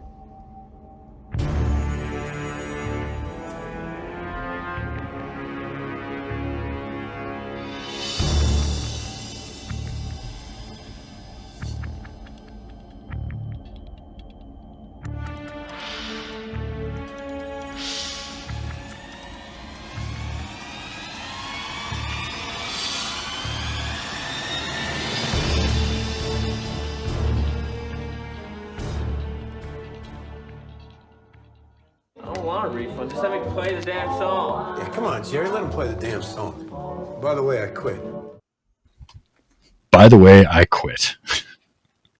Refund. Just have me play the damn song. Yeah, come on, Jerry. Let him play the damn song. By the way, I quit. By the way, I quit.